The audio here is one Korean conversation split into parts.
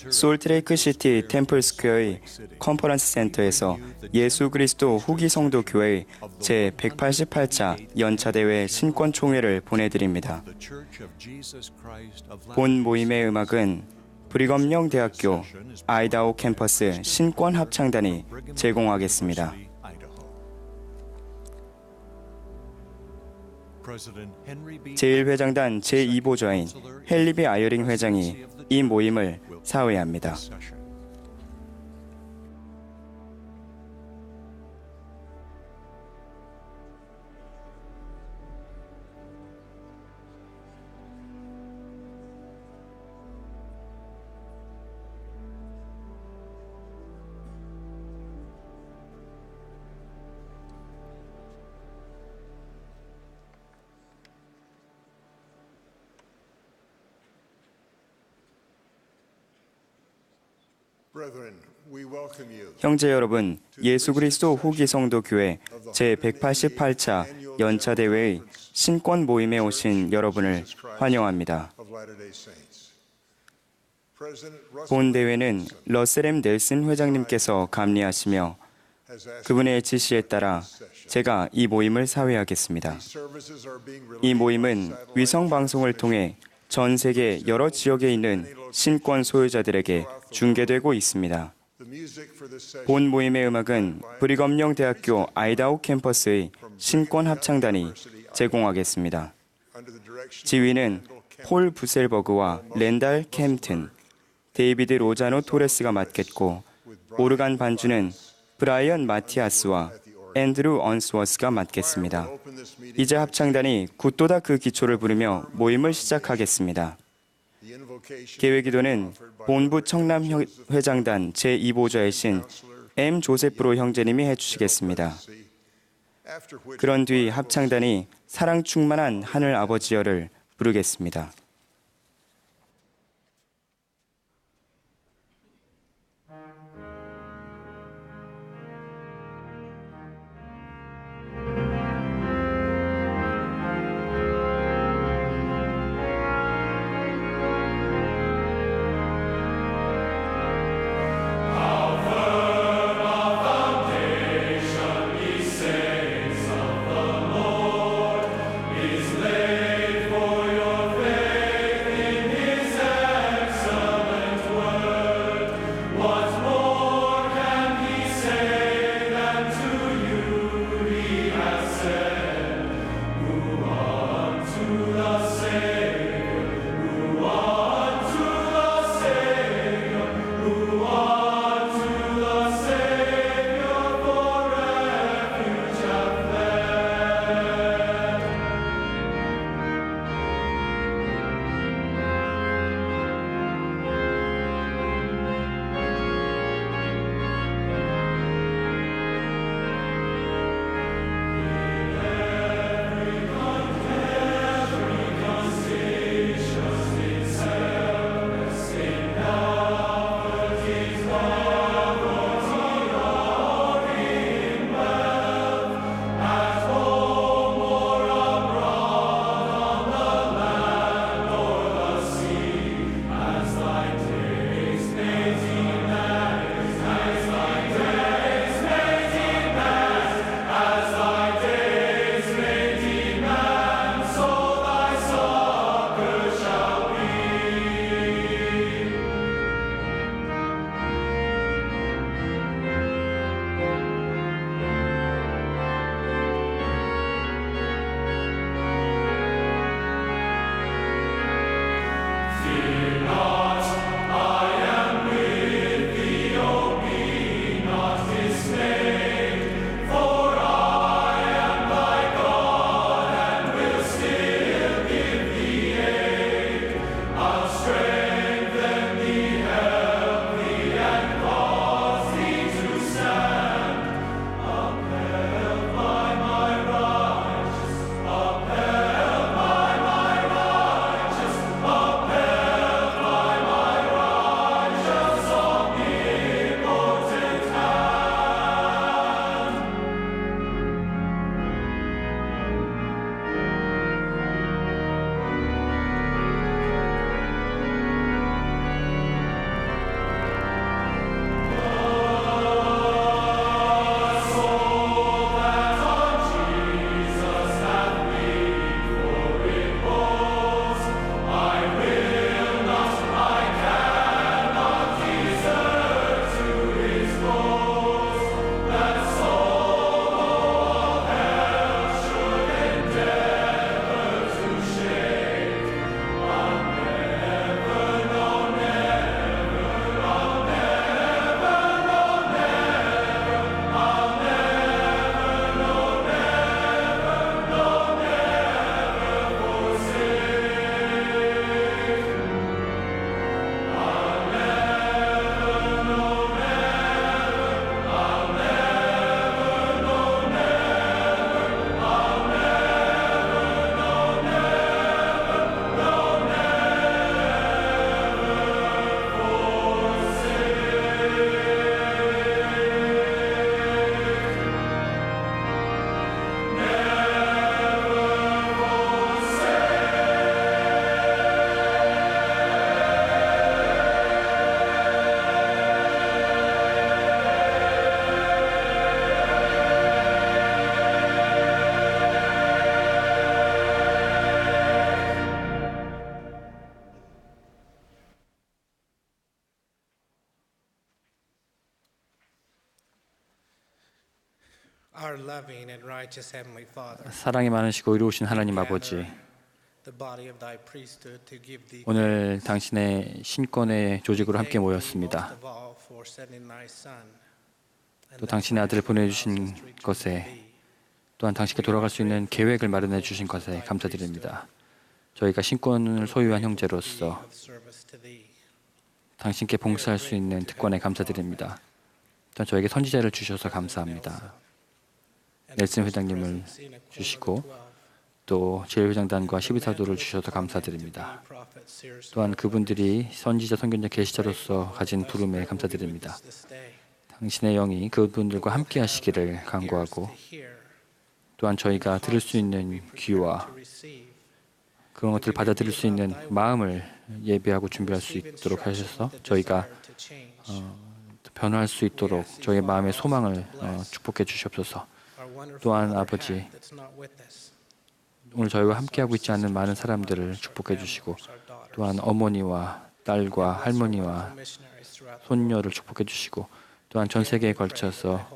솔트레이크 시티 템플 스퀘어의 컨퍼런스 센터에서 예수 그리스도 후기 성도 교회의 제188차 연차 대회 신권 총회를 보내드립니다. 본 모임의 음악은 브리검영 대학교 아이다호 캠퍼스 신권 합창단이 제공하겠습니다. 제1회장단 제2보좌인 헨리 아이어링 회장이 이 모임을 사회합니다. 형제 여러분, 예수 그리스도 후기 성도 교회 제188차 연차 대회의 신권 모임에 오신 여러분을 환영합니다. 본 대회는 러셀 M. 넬슨 회장님께서 감리하시며 그분의 지시에 따라 제가 이 모임을 사회하겠습니다. 이 모임은 위성 방송을 통해 전 세계 여러 지역에 있는 신권 소유자들에게 중계되고 있습니다. 본 모임의 음악은 브리검영 대학교 아이다호 캠퍼스의 신권 합창단이 제공하겠습니다. 지휘는 폴 부셀버그와 랜달 캠튼, 데이비드 로자노 토레스가 맡겠고 오르간 반주는 브라이언 마티아스와 앤드루 언스워스가 맡겠습니다. 이제 합창단이 굿도다 그 기초를 부르며 모임을 시작하겠습니다. 계획기도는 본부 청남 회장단 제2보좌이신 M. 조세프로 형제님이 해주시겠습니다. 그런 뒤 합창단이 사랑 충만한 하늘 아버지여를 부르겠습니다. Is laid for your faith. Our loving and righteous Heavenly Father, 사랑이 많으시고 의로우신 하나님 아버지, the body of Thy priesthood to give Thee 오늘 당신의 신권의 조직으로 함께 모였습니다. most of all for sending Thy Son, 또 당신의 아들을 보내주신 것에, 또한 당신께 돌아갈 수 있는 계획을 마련해 주신 것에 감사드립니다. 저희가 신권을 소유한 형제로서 당신께 봉사할 수 있는 특권에 감사드립니다. 또한 저에게 선지자를 주셔서 감사합니다. 넬슨 회장님을 주시고 또 제1회장단과 12사도를 주셔서 감사드립니다. 또한 그분들이 선지자, 선견자, 계시자로서 가진 부름에 감사드립니다. 당신의 영이 그분들과 함께 하시기를 간구하고, 또한 저희가 들을 수 있는 귀와 그런 것들을 받아들일 수 있는 마음을 예비하고 준비할 수 있도록 하셔서 저희가 변화할 수 있도록 저희의 마음의 소망을 축복해 주시옵소서. 또한 아버지, 오늘 저희와 함께하고 있지 않는 많은 사람들을 축복해 주시고, 또한 어머니와 딸과 할머니와 손녀를 축복해 주시고, 또한 전 세계에 걸쳐서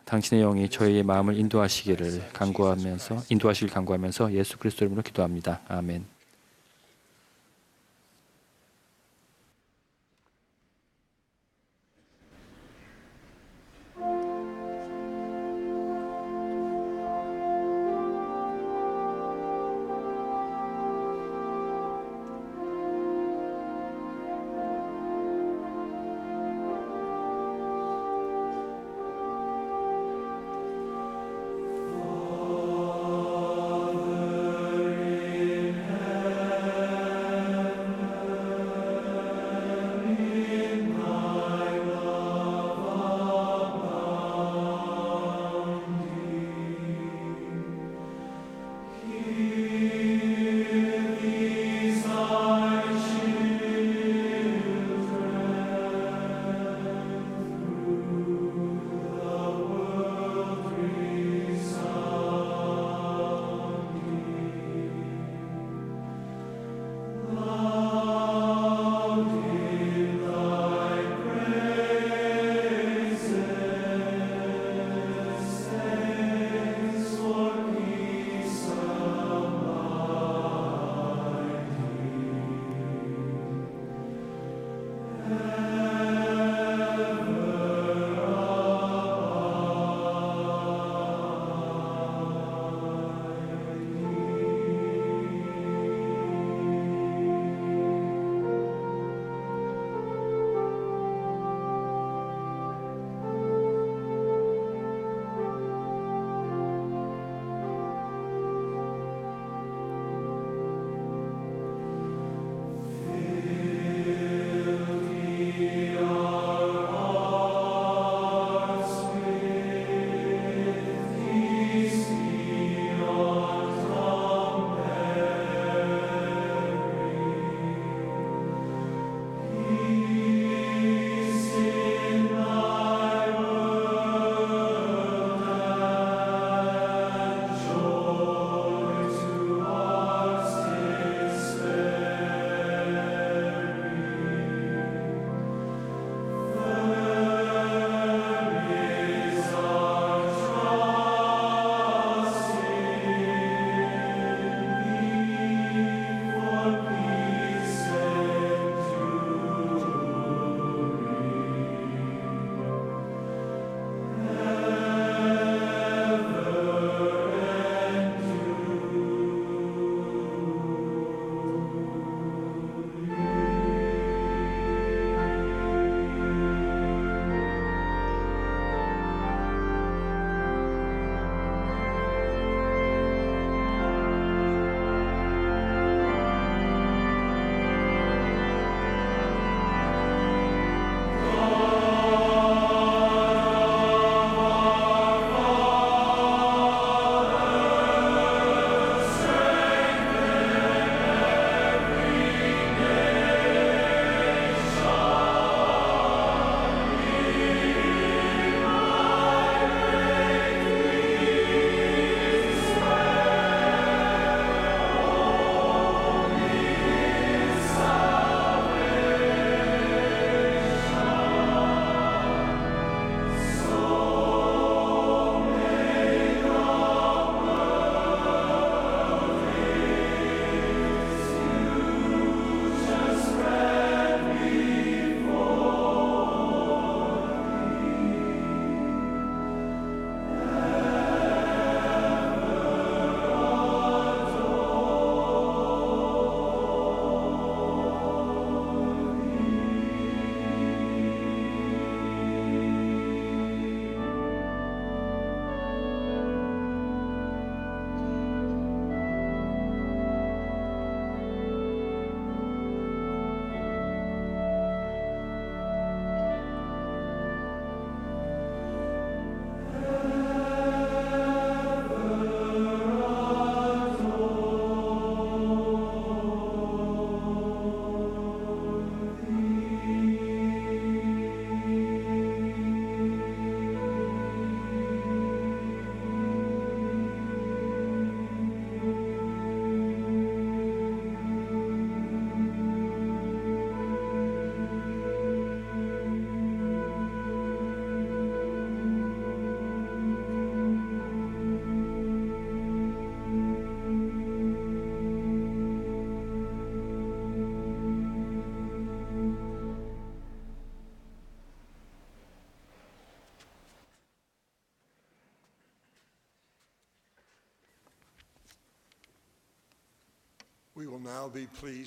당신의 영이 저희의 마음을 인도하시기를 간구하면서 예수 그리스도 이름으로 기도합니다. 아멘.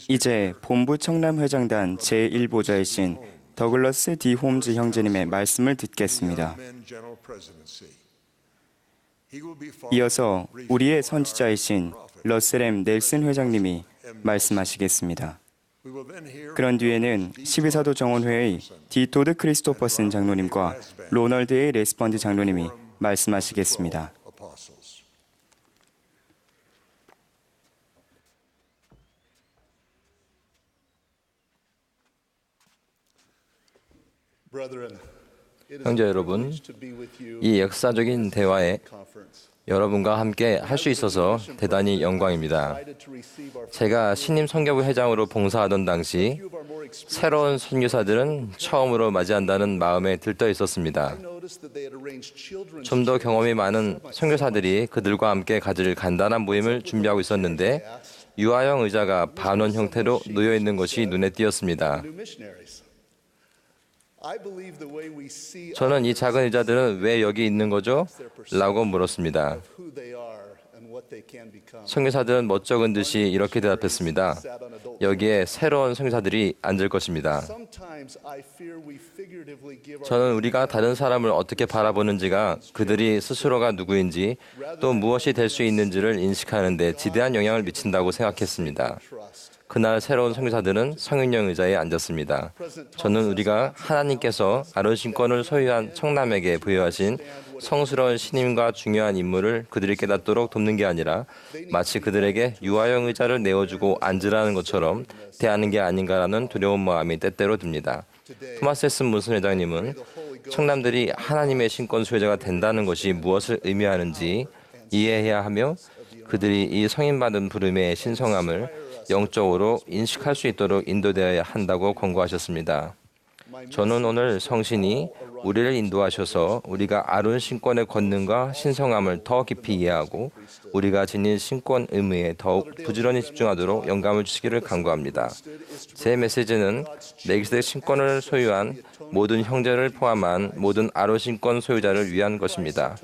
이제 본부 청남회장단 제1보좌이신 더글러스 D. 홈즈 형제님의 말씀을 듣겠습니다. 이어서 우리의 선지자이신 러셀 M. 넬슨 회장님이 말씀하시겠습니다. 그런 뒤에는 12사도 정원회의 D. 토드 크리스토퍼슨 장로님과 로널드 A. 레스펀드 장로님이 말씀하시겠습니다. 형제 여러분, 이 역사적인 대화에 여러분과 함께 할 수 있어서 대단히 영광입니다. 제가 신임 선교부 회장으로 봉사하던 당시 새로운 선교사들은 처음으로 맞이한다는 마음에 들떠 있었습니다. 좀 더 경험이 많은 선교사들이 그들과 함께 가질 간단한 모임을 준비하고 있었는데 유아용 의자가 반원 형태로 놓여 있는 것이 눈에 띄었습니다. 저는 이 작은 의자들은 왜 여기 있는 거죠? 라고 물었습니다. 선교사들은 멋쩍은 듯이 이렇게 대답했습니다. 여기에 새로운 선교사들이 앉을 것입니다. 저는 우리가 다른 사람을 어떻게 바라보는지가 그들이 스스로가 누구인지 또 무엇이 될 수 있는지를 인식하는 데 지대한 영향을 미친다고 생각했습니다. 그날 새로운 선교사들은 성인용 의자에 앉았습니다. 저는 우리가 하나님께서 아론 신권을 소유한 청남에게 부여하신 성스러운 신임과 중요한 임무를 그들이 깨닫도록 돕는 게 아니라 마치 그들에게 유아용 의자를 내어주고 앉으라는 것처럼 대하는 게 아닌가라는 두려운 마음이 때때로 듭니다. 토마스 S. 문슨 회장님은 청남들이 하나님의 신권 소유자가 된다는 것이 무엇을 의미하는지 이해해야 하며 그들이 이 성인받은 부름의 신성함을 영적으로 인식할 수 있도록 인도되어야 한다고 권고하셨습니다. 저는 오늘 성신이 우리를 인도하셔서 우리가 아론 신권의 권능과 신성함을 더 깊이 이해하고 우리가 지닌 신권 의무에 더욱 부지런히 집중하도록 영감을 주시기를 간구합니다. 제 메시지는 멜기세덱 신권을 소유한 모든 형제를 포함한 모든 아론 신권 소유자를 위한 것입니다.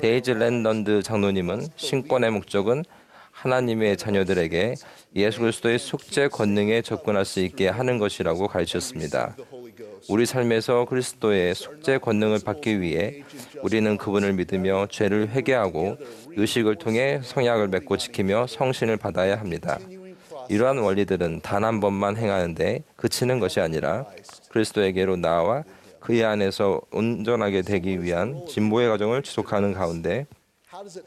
데이지 랜던드 장로님은 신권의 목적은 하나님의 자녀들에게 예수 그리스도의 속죄 권능에 접근할 수 있게 하는 것이라고 가르쳤습니다. 우리 삶에서 그리스도의 속죄 권능을 받기 위해 우리는 그분을 믿으며 죄를 회개하고 의식을 통해 성약을 맺고 지키며 성신을 받아야 합니다. 이러한 원리들은 단 한 번만 행하는데 그치는 것이 아니라 그리스도에게로 나아와 그의 안에서 온전하게 되기 위한 진보의 과정을 지속하는 가운데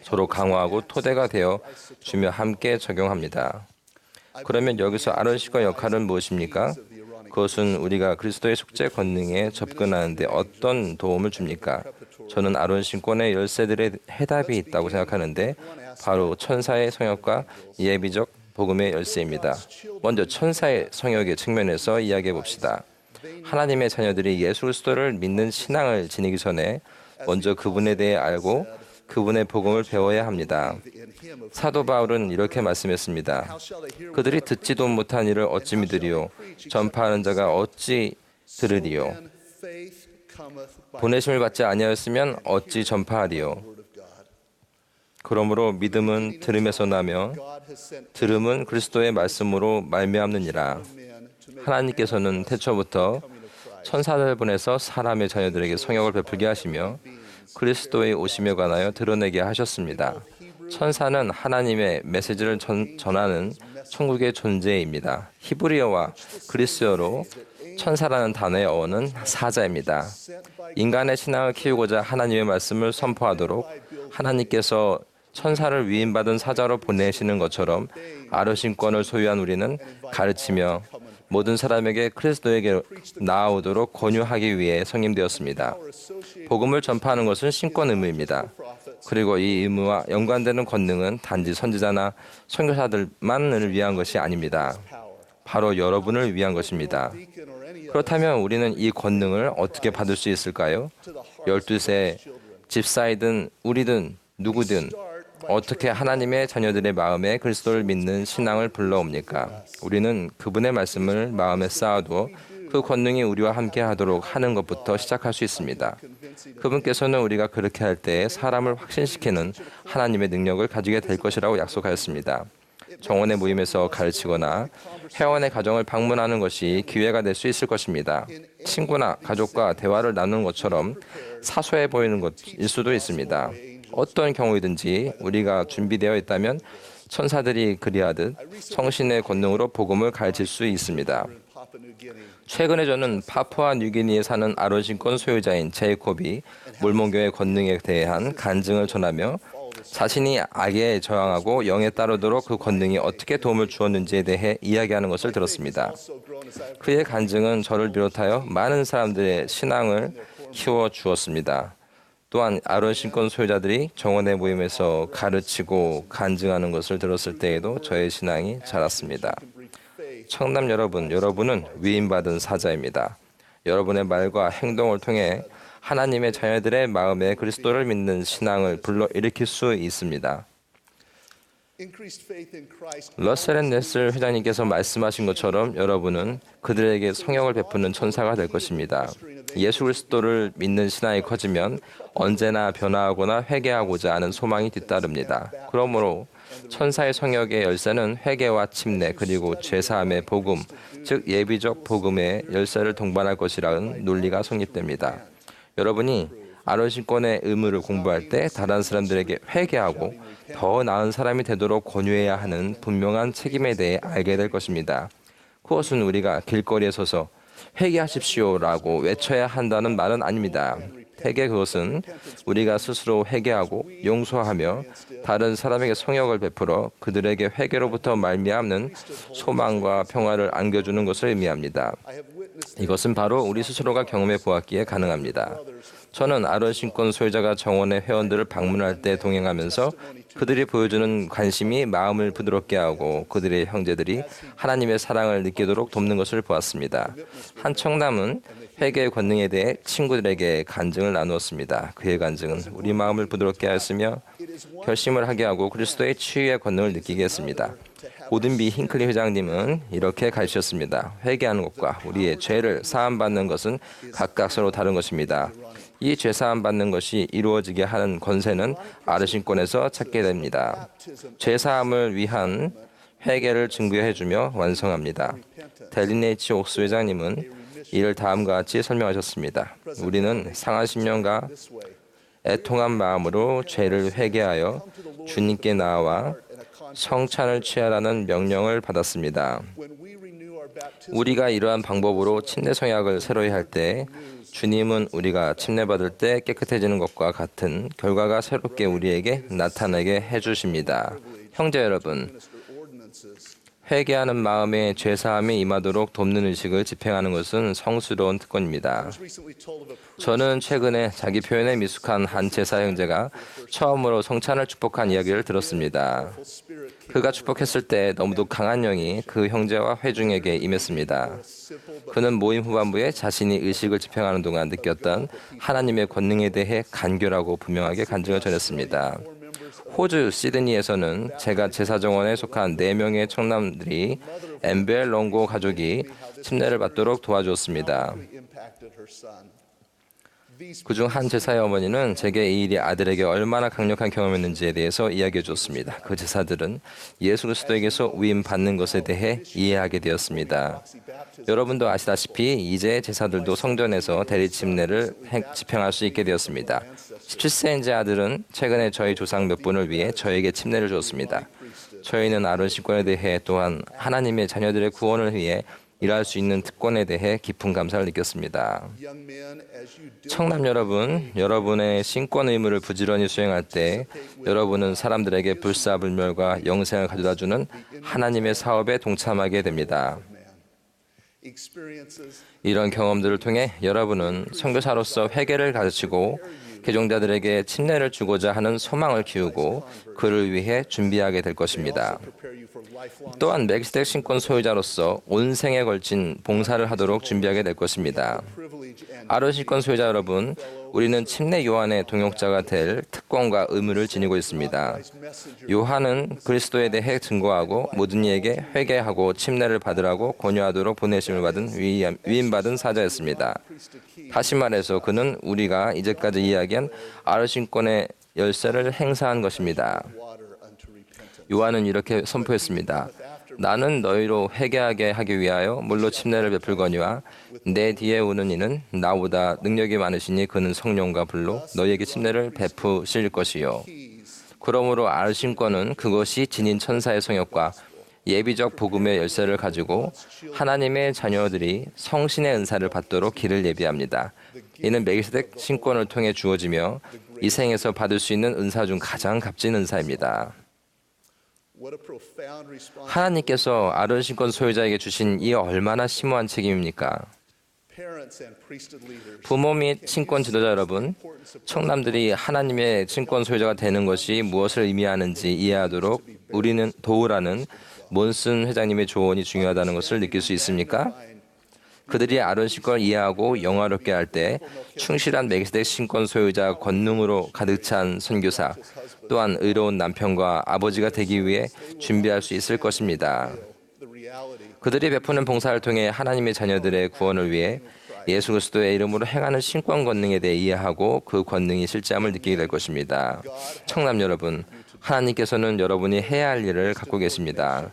서로 강화하고 토대가 되어 주며 함께 적용합니다. 그러면 여기서 아론 신권의 역할은 무엇입니까? 그것은 우리가 그리스도의 속죄 권능에 접근하는 데 어떤 도움을 줍니까? 저는 아론 신권의 열쇠들의 해답이 있다고 생각하는데 바로 천사의 성역과 예비적 복음의 열쇠입니다. 먼저 천사의 성역의 측면에서 이야기해 봅시다. 하나님의 자녀들이 예수 그리스도를 믿는 신앙을 지니기 전에 먼저 그분에 대해 알고 그분의 복음을 배워야 합니다. 사도 바울은 이렇게 말씀했습니다. 그들이 듣지도 못한 일을 어찌 믿으리요? 전파하는 자가 어찌 들으리요? 보내심을 받지 아니하였으면 어찌 전파하리요? 그러므로 믿음은 들음에서 나며 들음은 그리스도의 말씀으로 말미암느니라. 하나님께서는 태초부터 천사를 보내서 사람의 자녀들에게 성역을 베풀게 하시며 그리스도의 오심에 관하여 드러내게 하셨습니다. 천사는 하나님의 메시지를 전하는 천국의 존재입니다. 히브리어와 그리스어로 천사라는 단어의 어원은 사자입니다. 인간의 신앙을 키우고자 하나님의 말씀을 선포하도록 하나님께서 천사를 위임받은 사자로 보내시는 것처럼 아론 신권을 소유한 우리는 가르치며 모든 사람에게 그리스도에게 나아오도록 권유하기 위해 성임되었습니다. 복음을 전파하는 것은 신권 의무입니다. 그리고 이 의무와 연관되는 권능은 단지 선지자나 선교사들만을 위한 것이 아닙니다. 바로 여러분을 위한 것입니다. 그렇다면 우리는 이 권능을 어떻게 받을 수 있을까요? 12세, 집사이든 우리든 누구든 어떻게 하나님의 자녀들의 마음에 그리스도를 믿는 신앙을 불러옵니까? 우리는 그분의 말씀을 마음에 쌓아두어 그 권능이 우리와 함께 하도록 하는 것부터 시작할 수 있습니다. 그분께서는 우리가 그렇게 할 때 사람을 확신시키는 하나님의 능력을 가지게 될 것이라고 약속하였습니다. 정원의 모임에서 가르치거나 회원의 가정을 방문하는 것이 기회가 될 수 있을 것입니다. 친구나 가족과 대화를 나누는 것처럼 사소해 보이는 것일 수도 있습니다. 어떤 경우이든지 우리가 준비되어 있다면 천사들이 그리하듯 성신의 권능으로 복음을 가르칠 수 있습니다. 최근에 저는 파푸아 뉴기니에 사는 아론신권 소유자인 제이콥이 몰몬교의 권능에 대한 간증을 전하며 자신이 악에 저항하고 영에 따르도록 그 권능이 어떻게 도움을 주었는지에 대해 이야기하는 것을 들었습니다. 그의 간증은 저를 비롯하여 많은 사람들의 신앙을 키워 주었습니다. 또한 아론신권 소유자들이 정원의 모임에서 가르치고 간증하는 것을 들었을 때에도 저의 신앙이 자랐습니다. 청남 여러분, 여러분은 위임받은 사자입니다. 여러분의 말과 행동을 통해 하나님의 자녀들의 마음에 그리스도를 믿는 신앙을 불러일으킬 수 있습니다. 러셀 앤 네슬 회장님께서 말씀하신 것처럼 여러분은 그들에게 성령을 베푸는 천사가 될 것입니다. 예수 그리스도를 믿는 신앙이 커지면 언제나 변화하거나 회개하고자 하는 소망이 뒤따릅니다. 그러므로 천사의 성역의 열쇠는 회개와 침례 그리고 죄사함의 복음, 즉 예비적 복음의 열쇠를 동반할 것이라는 논리가 성립됩니다. 여러분이 아론신권의 의무를 공부할 때 다른 사람들에게 회개하고 더 나은 사람이 되도록 권유해야 하는 분명한 책임에 대해 알게 될 것입니다. 그것은 우리가 길거리에 서서 회개하십시오라고 외쳐야 한다는 말은 아닙니다. 회개 그것은 우리가 스스로 회개하고 용서하며 다른 사람에게 성역을 베풀어 그들에게 회개로부터 말미암는 소망과 평화를 안겨주는 것을 의미합니다. 이것은 바로 우리 스스로가 경험해 보았기에 가능합니다. 저는 아론신권 소유자가 정원의 회원들을 방문할 때 동행하면서 그들이 보여주는 관심이 마음을 부드럽게 하고 그들의 형제들이 하나님의 사랑을 느끼도록 돕는 것을 보았습니다. 한 청남은 회개의 권능에 대해 친구들에게 간증을 나누었습니다. 그의 간증은 우리 마음을 부드럽게 하였으며 결심을 하게 하고 그리스도의 치유의 권능을 느끼게 했습니다. 오든비 힌클리 회장님은 이렇게 가르치셨습니다. 회개하는 것과 우리의 죄를 사함받는 것은 각각 서로 다른 것입니다. 이 죄사함 받는 것이 이루어지게 하는 권세는 아르신권에서 찾게 됩니다. 죄사함을 위한 회개를 증거해주며 완성합니다. 델린 H. 옥스 회장님은 이를 다음과 같이 설명하셨습니다. 우리는 상한 심령과 애통한 마음으로 죄를 회개하여 주님께 나아와 성찬을 취하라는 명령을 받았습니다. 우리가 이러한 방법으로 침례 성약을 새로이 할 때 주님은 우리가 침례받을 때 깨끗해지는 것과 같은 결과가 새롭게 우리에게 나타나게 해주십니다. 형제 여러분, 회개하는 마음에 죄사함이 임하도록 돕는 의식을 집행하는 것은 성스러운 특권입니다. 저는 최근에 자기 표현에 미숙한 한 제사 형제가 처음으로 성찬을 축복한 이야기를 들었습니다. 그가 축복했을 때 너무도 강한 영이 그 형제와 회중에게 임했습니다. 그는 모임 후반부에 자신이 의식을 집행하는 동안 느꼈던 하나님의 권능에 대해 간결하고 분명하게 간증을 전했습니다. 호주 시드니에서는 제가 제사정원에 속한 4명의 청남들이 엠벨 롱고 가족이 침례를 받도록 도와주었습니다. 그중 한 제사의 어머니는 제게 이 일이 아들에게 얼마나 강력한 경험이었는지에 대해서 이야기해 주었습니다. 그 제사들은 예수 그리스도에게서 위임받는 것에 대해 이해하게 되었습니다. 여러분도 아시다시피 이제 제사들도 성전에서 대리 침례를 집행할 수 있게 되었습니다. 17세인제 아들은 최근에 저희 조상 몇 분을 위해 저에게 침례를 주었습니다. 저희는 아론신권에 대해 또한 하나님의 자녀들의 구원을 위해 일할 수 있는 특권에 대해 깊은 감사를 느꼈습니다. 청남 여러분, 여러분의 신권 의무를 부지런히 수행할 때 여러분은 사람들에게 불사불멸과 영생을 가져다주는 하나님의 사업에 동참하게 됩니다. 이런 경험들을 통해 여러분은 선교사로서 회개를 가르치고 개종자들에게 침례를 주고자 하는 소망을 키우고 그를 위해 준비하게 될 것입니다. 또한 멜기세덱 신권 소유자로서 온 생에 걸친 봉사를 하도록 준비하게 될 것입니다. 아론 신권 소유자 여러분, 우리는 침례 요한의 동역자가 될 특권과 의무를 지니고 있습니다. 요한은 그리스도에 대해 증거하고 모든 이에게 회개하고 침례를 받으라고 권유하도록 보내심을 받은 위임받은 사자였습니다. 다시 말해서 그는 우리가 이제까지 이야기한 아론 신권의 열쇠를 행사한 것입니다. 요한은 이렇게 선포했습니다. 나는 너희로 회개하게 하기 위하여 물로 침례를 베풀거니와 내 뒤에 오는 이는 나보다 능력이 많으시니 그는 성령과 불로 너희에게 침례를 베푸실 것이요. 그러므로 알신권은 그것이 지닌 천사의 성역과 예비적 복음의 열쇠를 가지고 하나님의 자녀들이 성신의 은사를 받도록 길을 예비합니다. 이는 멜기세덱 신권을 통해 주어지며 이 생에서 받을 수 있는 은사 중 가장 값진 은사입니다. 하나님께서 아론 신권 소유자에게 주신 이 얼마나 심오한 책임입니까? 부모 및 신권 지도자 여러분, 청남들이 하나님의 신권 소유자가 되는 것이 무엇을 의미하는지 이해하도록 우리는 도우라는 몬슨 회장님의 조언이 중요하다는 것을 느낄 수 있습니까? 그들이 아론 신권을 이해하고 영화롭게 할 때 충실한 멜기세덱 신권 소유자 권능으로 가득 찬 선교사, 또한 의로운 남편과 아버지가 되기 위해 준비할 수 있을 것입니다. 그들이 베푸는 봉사를 통해 하나님의 자녀들의 구원을 위해 예수 그리스도의 이름으로 행하는 신권 권능에 대해 이해하고 그 권능이 실제함을 느끼게 될 것입니다. 청남 여러분, 하나님께서는 여러분이 해야 할 일을 갖고 계십니다.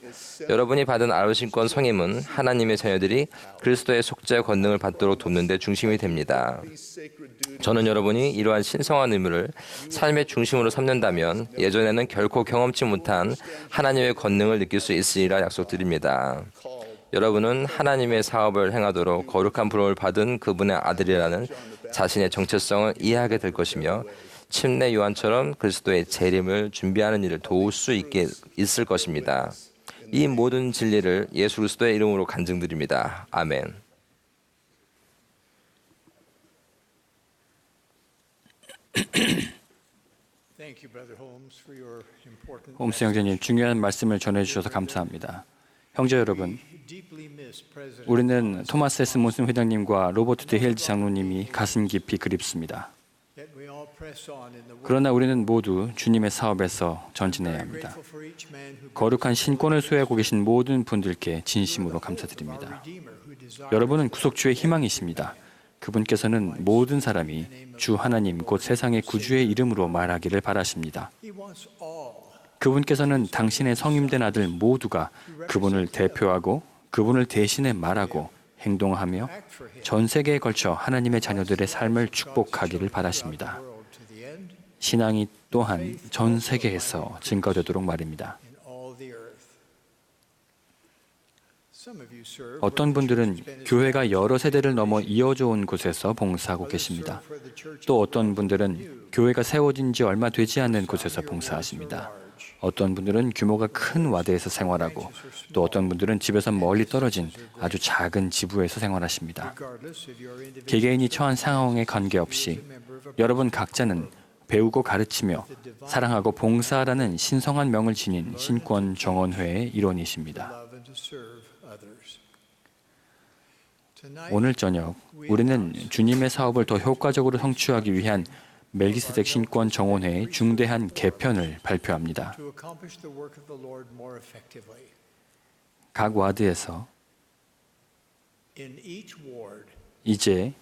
여러분이 받은 아론 신권 성임은 하나님의 자녀들이 그리스도의 속죄 권능을 받도록 돕는 데 중심이 됩니다. 저는 여러분이 이러한 신성한 의무를 삶의 중심으로 삼는다면 예전에는 결코 경험치 못한 하나님의 권능을 느낄 수 있으리라 약속드립니다. 여러분은 하나님의 사업을 행하도록 거룩한 부름을 받은 그분의 아들이라는 자신의 정체성을 이해하게 될 것이며 침례 요한처럼 그리스도의 재림을 준비하는 일을 도울 수 있을 것입니다. 이 모든 진리를 예수 그리스도의 이름으로 간증드립니다. 아멘. 홈스 형제님, 중요한 말씀을 전해주셔서 감사합니다. 형제 여러분, 우리는 토마스 S. 몬슨 회장님과 로버트 드 헬지 장로님이 가슴 깊이 그립습니다. 그러나 우리는 모두 주님의 사업에서 전진해야 합니다. 거룩한 신권을 소유하고 계신 모든 분들께 진심으로 감사드립니다. 여러분은 구속주의 희망이십니다. 그분께서는 모든 사람이 주 하나님 곧 세상의 구주의 이름으로 말하기를 바라십니다. 그분께서는 당신의 성임된 아들 모두가 그분을 대표하고 그분을 대신해 말하고 행동하며 전 세계에 걸쳐 하나님의 자녀들의 삶을 축복하기를 바라십니다. 신앙이 또한 전 세계에서 증거되도록 말입니다. 어떤 분들은 교회가 여러 세대를 넘어 이어져 온 곳에서 봉사하고 계십니다. 또 어떤 분들은 교회가 세워진 지 얼마 되지 않는 곳에서 봉사하십니다. 어떤 분들은 규모가 큰 와드에서 생활하고 또 어떤 분들은 집에서 멀리 떨어진 아주 작은 지부에서 생활하십니다. 개개인이 처한 상황에 관계없이 여러분 각자는 배우고 가르치며 사랑하고 봉사하라는 신성한 명을 지닌 신권 정원회의 일원이십니다. 오늘 저녁 우리는 주님의 사업을 더 효과적으로 성취하기 위한 멜기세덱 신권 정원회의 중대한 개편을 발표합니다. 각 와드에서 이제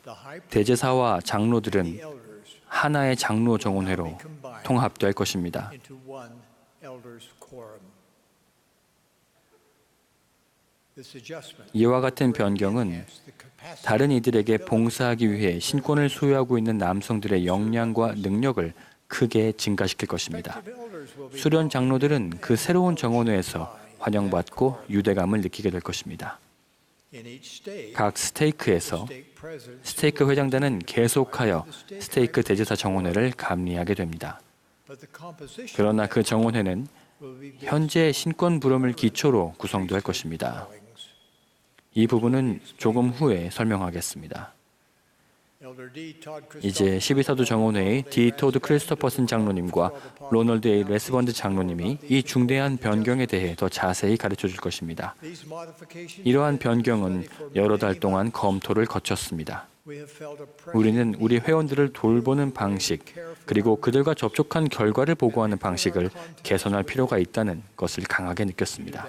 대제사와 장로들은 하나의 장로 정원회로 통합될 것입니다. 이와 같은 변경은 다른 이들에게 봉사하기 위해 신권을 소유하고 있는 남성들의 역량과 능력을 크게 증가시킬 것입니다. 수련 장로들은 그 새로운 정원회에서 환영받고 유대감을 느끼게 될 것입니다. 각 스테이크에서 스테이크 회장단은 계속하여 스테이크 대제사 정원회를 감리하게 됩니다. 그러나 그 정원회는 현재 신권 부름을 기초로 구성될 것입니다. 이 부분은 조금 후에 설명하겠습니다. 이제 12사도 정원회의 D. 토드 크리스토퍼슨 장로님과 로널드 A. 레스번드 장로님이 이 중대한 변경에 대해 더 자세히 가르쳐 줄 것입니다. 이러한 변경은 여러 달 동안 검토를 거쳤습니다. 우리는 우리 회원들을 돌보는 방식, 그리고 그들과 접촉한 결과를 보고하는 방식을 개선할 필요가 있다는 것을 강하게 느꼈습니다.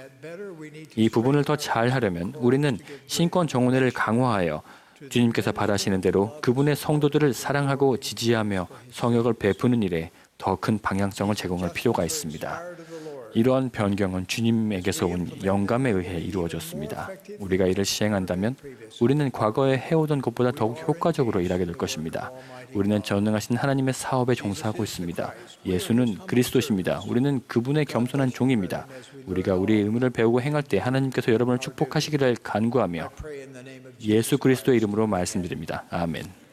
이 부분을 더 잘하려면 우리는 신권 정원회를 강화하여 주님께서 바라시는 대로 그분의 성도들을 사랑하고 지지하며 성역을 베푸는 일에 더 큰 방향성을 제공할 필요가 있습니다. 이러한 변경은 주님에게서 온 영감에 의해 이루어졌습니다. 우리가 이를 시행한다면 우리는 과거에 해오던 것보다 더욱 효과적으로 일하게 될 것입니다. 우리는 전능하신 하나님의 사업에 종사하고 있습니다. 예수는 그리스도십니다. 우리는 그분의 겸손한 종입니다. 우리가 우리의 의무를 배우고 행할 때 하나님께서 여러분을 축복하시기를 간구하며 예수 그리스도의 이름으로 말씀드립니다. 아멘.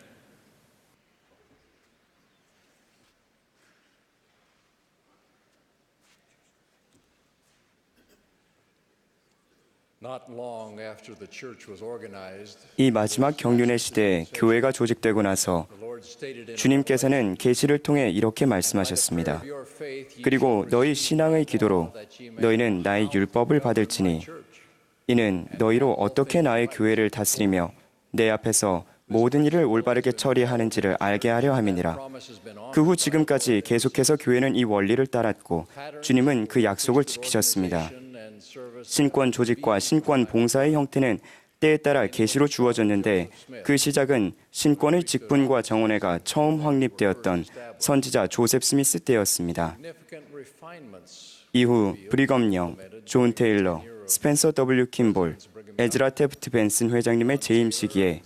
이 마지막 경륜의 시대에 교회가 조직되고 나서 주님께서는 계시를 통해 이렇게 말씀하셨습니다. 그리고 너희 신앙의 기도로 너희는 나의 율법을 받을지니 이는 너희로 어떻게 나의 교회를 다스리며 내 앞에서 모든 일을 올바르게 처리하는지를 알게 하려 함이니라. 그 후 지금까지 계속해서 교회는 이 원리를 따랐고 주님은 그 약속을 지키셨습니다. 신권 조직과 신권 봉사의 형태는 때에 따라 계시로 주어졌는데 그 시작은 신권의 직분과 정원회가 처음 확립되었던 선지자 조셉 스미스 때였습니다. 이후 브리검 영, 존 테일러, 스펜서 W. 킴볼, 에즈라 테프트 벤슨 회장님의 재임 시기에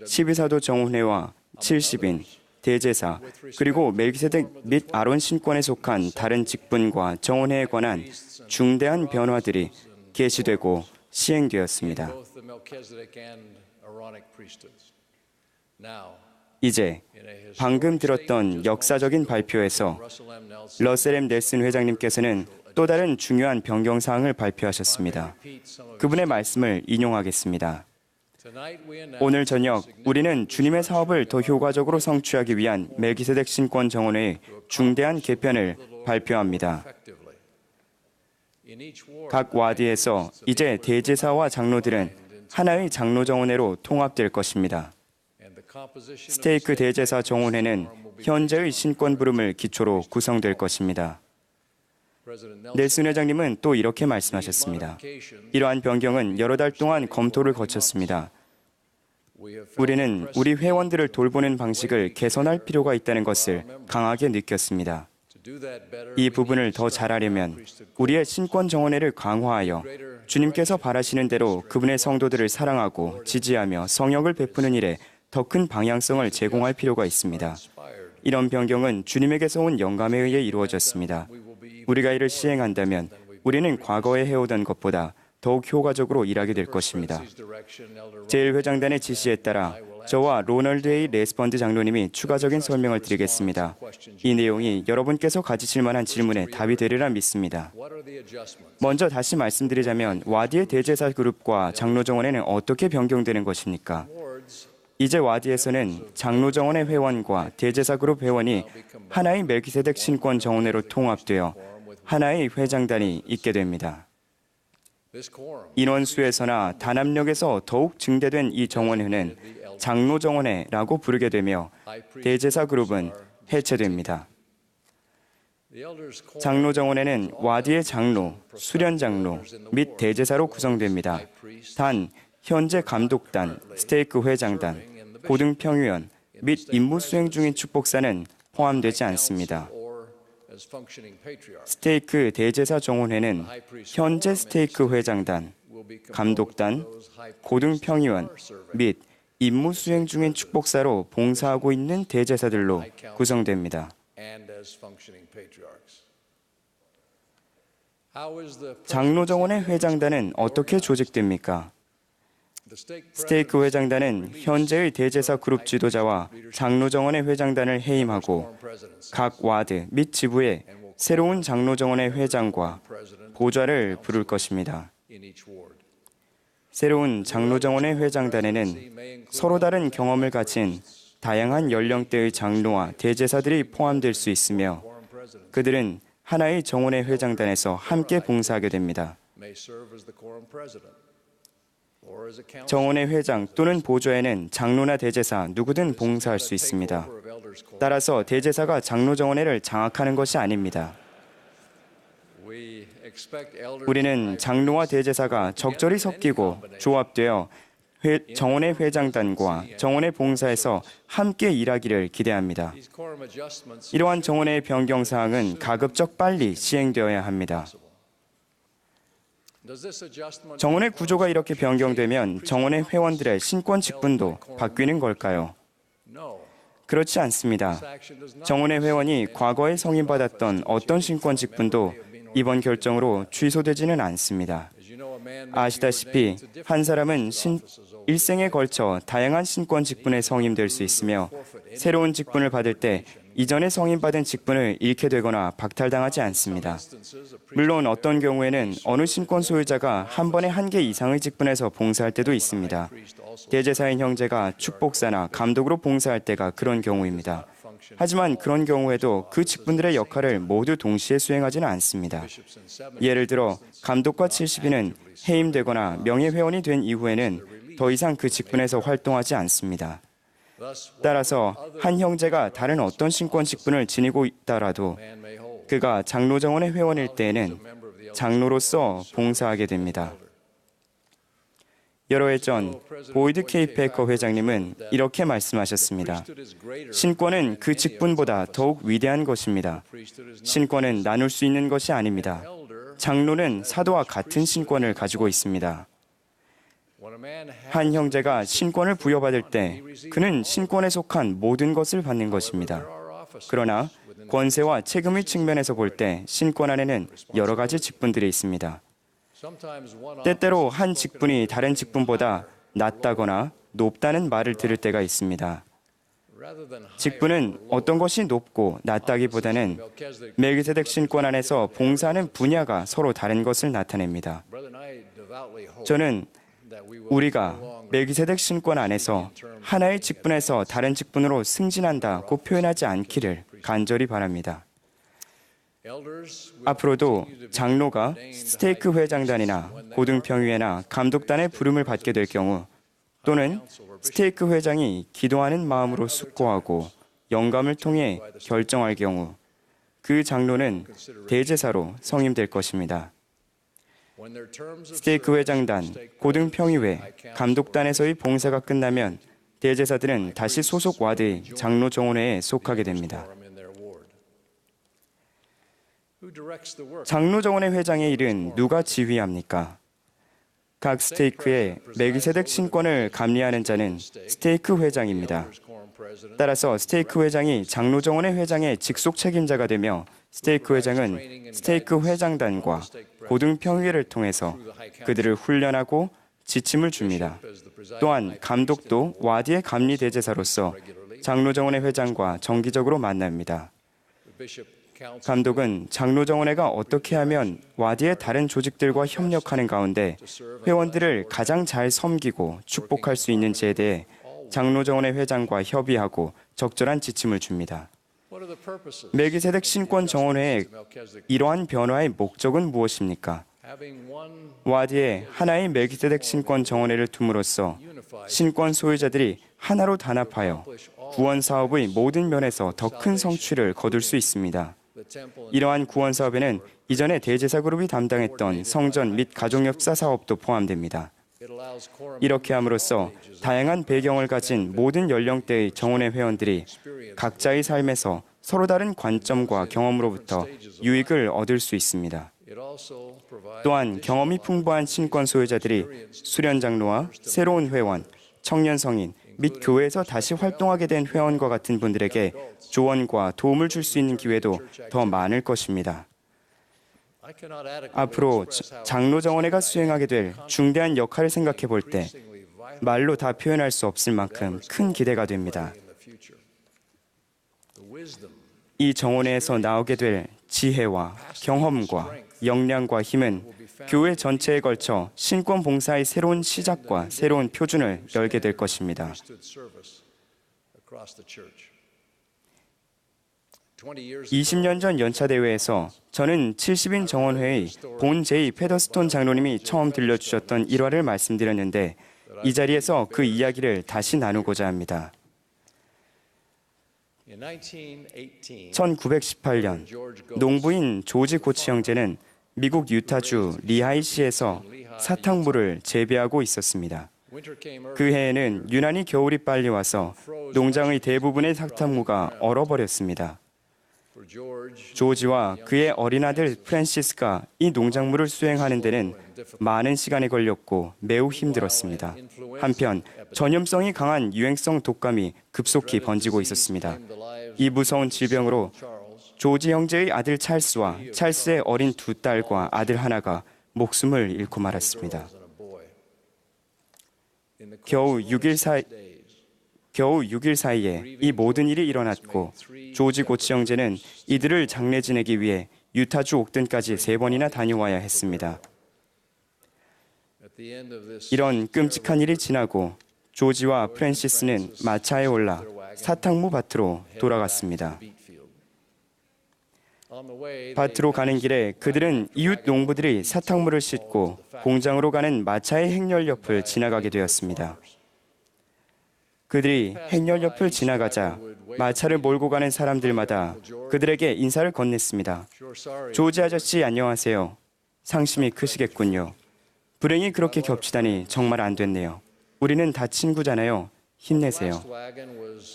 12사도 정원회와 70인, 대제사, 그리고 멜기세덱 및 아론 신권에 속한 다른 직분과 정원회에 관한 중대한 변화들이 계시되고 시행되었습니다. 이제 방금 들었던 역사적인 발표에서 러셀 M. 넬슨 회장님께서는 또 다른 중요한 변경사항을 발표하셨습니다. 그분의 말씀을 인용하겠습니다. 오늘 저녁 우리는 주님의 사업을 더 효과적으로 성취하기 위한 멜기세덱 신권 정원회의 중대한 개편을 발표합니다. 각 와드에서 이제 대제사와 장로들은 하나의 장로 정원회로 통합될 것입니다. 스테이크 대제사 정원회는 현재의 신권 부름을 기초로 구성될 것입니다. 넬슨 회장님은 또 이렇게 말씀하셨습니다. 이러한 변경은 여러 달 동안 검토를 거쳤습니다. 우리는 우리 회원들을 돌보는 방식을 개선할 필요가 있다는 것을 강하게 느꼈습니다. 이 부분을 더 잘하려면 우리의 신권 정원회를 강화하여 주님께서 바라시는 대로 그분의 성도들을 사랑하고 지지하며 성역을 베푸는 일에 더 큰 방향성을 제공할 필요가 있습니다. 이런 변경은 주님에게서 온 영감에 의해 이루어졌습니다. 우리가 이를 시행한다면 우리는 과거에 해오던 것보다 더욱 효과적으로 일하게 될 것입니다. 제1회장단의 지시에 따라 저와 로널드 A. 레스펀드 장로님이 추가적인 설명을 드리겠습니다. 이 내용이 여러분께서 가지실 만한 질문에 답이 되리라 믿습니다. 먼저 다시 말씀드리자면 와디의 대제사 그룹과 장로 정원회는 어떻게 변경되는 것입니까? 이제 와디에서는 장로 정원회 회원과 대제사 그룹 회원이 하나의 멜기세덱 신권 정원회로 통합되어 하나의 회장단이 있게 됩니다. 인원수에서나 단합력에서 더욱 증대된 이 정원회는 장로 정원회라고 부르게 되며 대제사 그룹은 해체됩니다. 장로 정원회는 와디의 장로, 수련 장로 및 대제사로 구성됩니다. 단 현재 감독단, 스테이크 회장단, 고등평의원 및 임무 수행 중인 축복사는 포함되지 않습니다. 스테이크 대제사 정원회는 현재 스테이크 회장단, 감독단, 고등평의원 및 임무 수행 중인 축복사로 봉사하고 있는 대제사들로 구성됩니다. 장로 정원회 회장단은 어떻게 조직됩니까? 스테이크 회장단은 현재의 대제사 그룹 지도자와 장로 정원회 회장단을 해임하고 각 와드 및 지부에 새로운 장로 정원회 회장과 보좌를 부를 것입니다. 새로운 장로 정원회 회장단에는 서로 다른 경험을 가진 다양한 연령대의 장로와 대제사들이 포함될 수 있으며 그들은 하나의 정원회 회장단에서 함께 봉사하게 됩니다. 정원회 회장 또는 보좌에는 장로나 대제사 누구든 봉사할 수 있습니다. 따라서 대제사가 장로 정원회를 장악하는 것이 아닙니다. 우리는 장로와 대제사가 적절히 섞이고 조합되어 정원회 회장단과 정원회 봉사에서 함께 일하기를 기대합니다. 이러한 정원회의 변경 사항은 가급적 빨리 시행되어야 합니다. 정원의 구조가 이렇게 변경되면 정원의 회원들의 신권 직분도 바뀌는 걸까요? 그렇지 않습니다. 정원의 회원이 과거에 성인받았던 어떤 신권 직분도 이번 결정으로 취소되지는 않습니다. 아시다시피 한 사람은 일생에 걸쳐 다양한 신권 직분에 성임될 수 있으며 새로운 직분을 받을 때 이전에 성인받은 직분을 잃게 되거나 박탈당하지 않습니다. 물론 어떤 경우에는 어느 신권 소유자가 한 번에 한 개 이상의 직분에서 봉사할 때도 있습니다. 대제사인 형제가 축복사나 감독으로 봉사할 때가 그런 경우입니다. 하지만 그런 경우에도 그 직분들의 역할을 모두 동시에 수행하지는 않습니다. 예를 들어 감독과 70인은 해임되거나 명예회원이 된 이후에는 더 이상 그 직분에서 활동하지 않습니다. 따라서 한 형제가 다른 어떤 신권 직분을 지니고 있다라도 그가 장로정원의 회원일 때에는 장로로서 봉사하게 됩니다. 여러 해 전 보이드 K. 베커 회장님은 이렇게 말씀하셨습니다. 신권은 그 직분보다 더욱 위대한 것입니다. 신권은 나눌 수 있는 것이 아닙니다. 장로는 사도와 같은 신권을 가지고 있습니다. 한 형제가 신권을 부여받을 때 그는 신권에 속한 모든 것을 받는 것입니다. 그러나 권세와 책임의 측면에서 볼 때 신권 안에는 여러 가지 직분들이 있습니다. 때때로 한 직분이 다른 직분보다 낮다거나 높다는 말을 들을 때가 있습니다. 직분은 어떤 것이 높고 낮다기보다는 멜기세덱 신권 안에서 봉사하는 분야가 서로 다른 것을 나타냅니다. 저는 우리가 멜기세덱 신권 안에서 하나의 직분에서 다른 직분으로 승진한다고 표현하지 않기를 간절히 바랍니다. 앞으로도 장로가 스테이크 회장단이나 고등평의회나 감독단의 부름을 받게 될 경우 또는 스테이크 회장이 기도하는 마음으로 숙고하고 영감을 통해 결정할 경우 그 장로는 대제사로 성임될 것입니다. 스테이크 회장단, 고등평의회, 감독단에서의 봉사가 끝나면 대제사들은 다시 소속 와드의 장로 정원회에 속하게 됩니다. 장로 정원회 회장의 일은 누가 지휘합니까? 각 스테이크의 멜기세덱 신권을 감리하는 자는 스테이크 회장입니다. 따라서 스테이크 회장이 장로 정원회 회장의 직속 책임자가 되며 스테이크 회장은 스테이크 회장단과 고등평의회를 통해서 그들을 훈련하고 지침을 줍니다. 또한 감독도 와디의 감리 대제사로서 장로 정원회 회장과 정기적으로 만납니다. 감독은 장로정원회가 어떻게 하면 와디의 다른 조직들과 협력하는 가운데 회원들을 가장 잘 섬기고 축복할 수 있는지에 대해 장로정원회 회장과 협의하고 적절한 지침을 줍니다. 멜기세덱 신권 정원회의 이러한 변화의 목적은 무엇입니까? 와디에 하나의 멜기세덱 신권 정원회를 둠으로써 신권 소유자들이 하나로 단합하여 구원 사업의 모든 면에서 더 큰 성취를 거둘 수 있습니다. 이러한 구원 사업에는 이전에 대제사 그룹이 담당했던 성전 및 가족역사 사업도 포함됩니다. 이렇게 함으로써 다양한 배경을 가진 모든 연령대의 정원회 회원들이 각자의 삶에서 서로 다른 관점과 경험으로부터 유익을 얻을 수 있습니다. 또한 경험이 풍부한 신권 소유자들이 수련 장로와 새로운 회원, 청년 성인 및 교회에서 다시 활동하게 된 회원과 같은 분들에게 조언과 도움을 줄 수 있는 기회도 더 많을 것입니다. 앞으로 장로 정원회가 수행하게 될 중대한 역할을 생각해 볼 때 말로 다 표현할 수 없을 만큼 큰 기대가 됩니다. 이 정원회에서 나오게 될 지혜와 경험과 역량과 힘은 교회 전체에 걸쳐 신권 봉사의 새로운 시작과 새로운 표준을 열게 될 것입니다. 20년 전 연차 대회에서 저는 70인 정원회의 본 제이 페더스톤 장로님이 처음 들려주셨던 일화를 말씀드렸는데 이 자리에서 그 이야기를 다시 나누고자 합니다. 1918년 농부인 조지 고치 형제는 미국 유타주 리하이시에서 사탕물을 재배하고 있었습니다. 그 해에는 유난히 겨울이 빨리 와서 농장의 대부분의 사탕무가 얼어버렸습니다. 조지와 그의 어린 아들 프랜시스가 이 농작물을 수행하는 데는 많은 시간이 걸렸고 매우 힘들었습니다. 한편 전염성이 강한 유행성 독감이 급속히 번지고 있었습니다. 이 무서운 질병으로 조지 형제의 아들 찰스와 찰스의 어린 두 딸과 아들 하나가 목숨을 잃고 말았습니다. 겨우 6일 사이에 이 모든 일이 일어났고 조지 고치 형제는 이들을 장례 지내기 위해 유타주 옥든까지 3번이나 다녀와야 했습니다. 이런 끔찍한 일이 지나고 조지와 프랜시스는 마차에 올라 사탕무 밭으로 돌아갔습니다. 밭으로 가는 길에 그들은 이웃 농부들이 사탕물을 싣고 공장으로 가는 마차의 행렬 옆을 지나가게 되었습니다. 그들이 행렬 옆을 지나가자 마차를 몰고 가는 사람들마다 그들에게 인사를 건넸습니다. 조지 아저씨 안녕하세요. 상심이 크시겠군요. 불행이 그렇게 겹치다니 정말 안 됐네요. 우리는 다 친구잖아요. 힘내세요.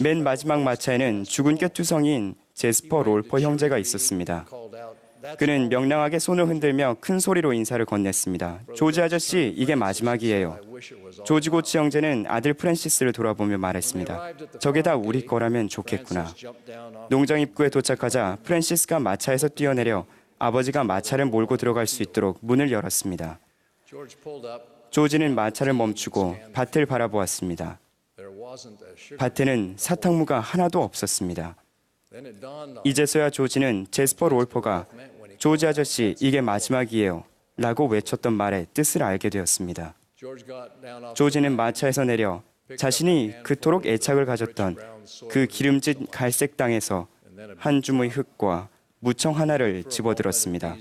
맨 마지막 마차에는 죽은 개 투성이인 제스퍼 롤퍼 형제가 있었습니다. 그는 명랑하게 손을 흔들며 큰 소리로 인사를 건넸습니다. 조지 아저씨, 이게 마지막이에요. 조지 고치 형제는 아들 프랜시스를 돌아보며 말했습니다. 저게 다 우리 거라면 좋겠구나. 농장 입구에 도착하자 프랜시스가 마차에서 뛰어내려 아버지가 마차를 몰고 들어갈 수 있도록 문을 열었습니다. 조지는 마차를 멈추고 밭을 바라보았습니다. 밭에는 사탕무가 하나도 없었습니다. 이제서야 조지는 제스퍼 롤퍼가 조지 아저씨 이게 마지막이에요 라고 외쳤던 말의 뜻을 알게 되었습니다. 조지는 마차에서 내려 자신이 그토록 애착을 가졌던 그 기름진 갈색 땅에서 한 주머니 흙과 무청 하나를 집어들었습니다.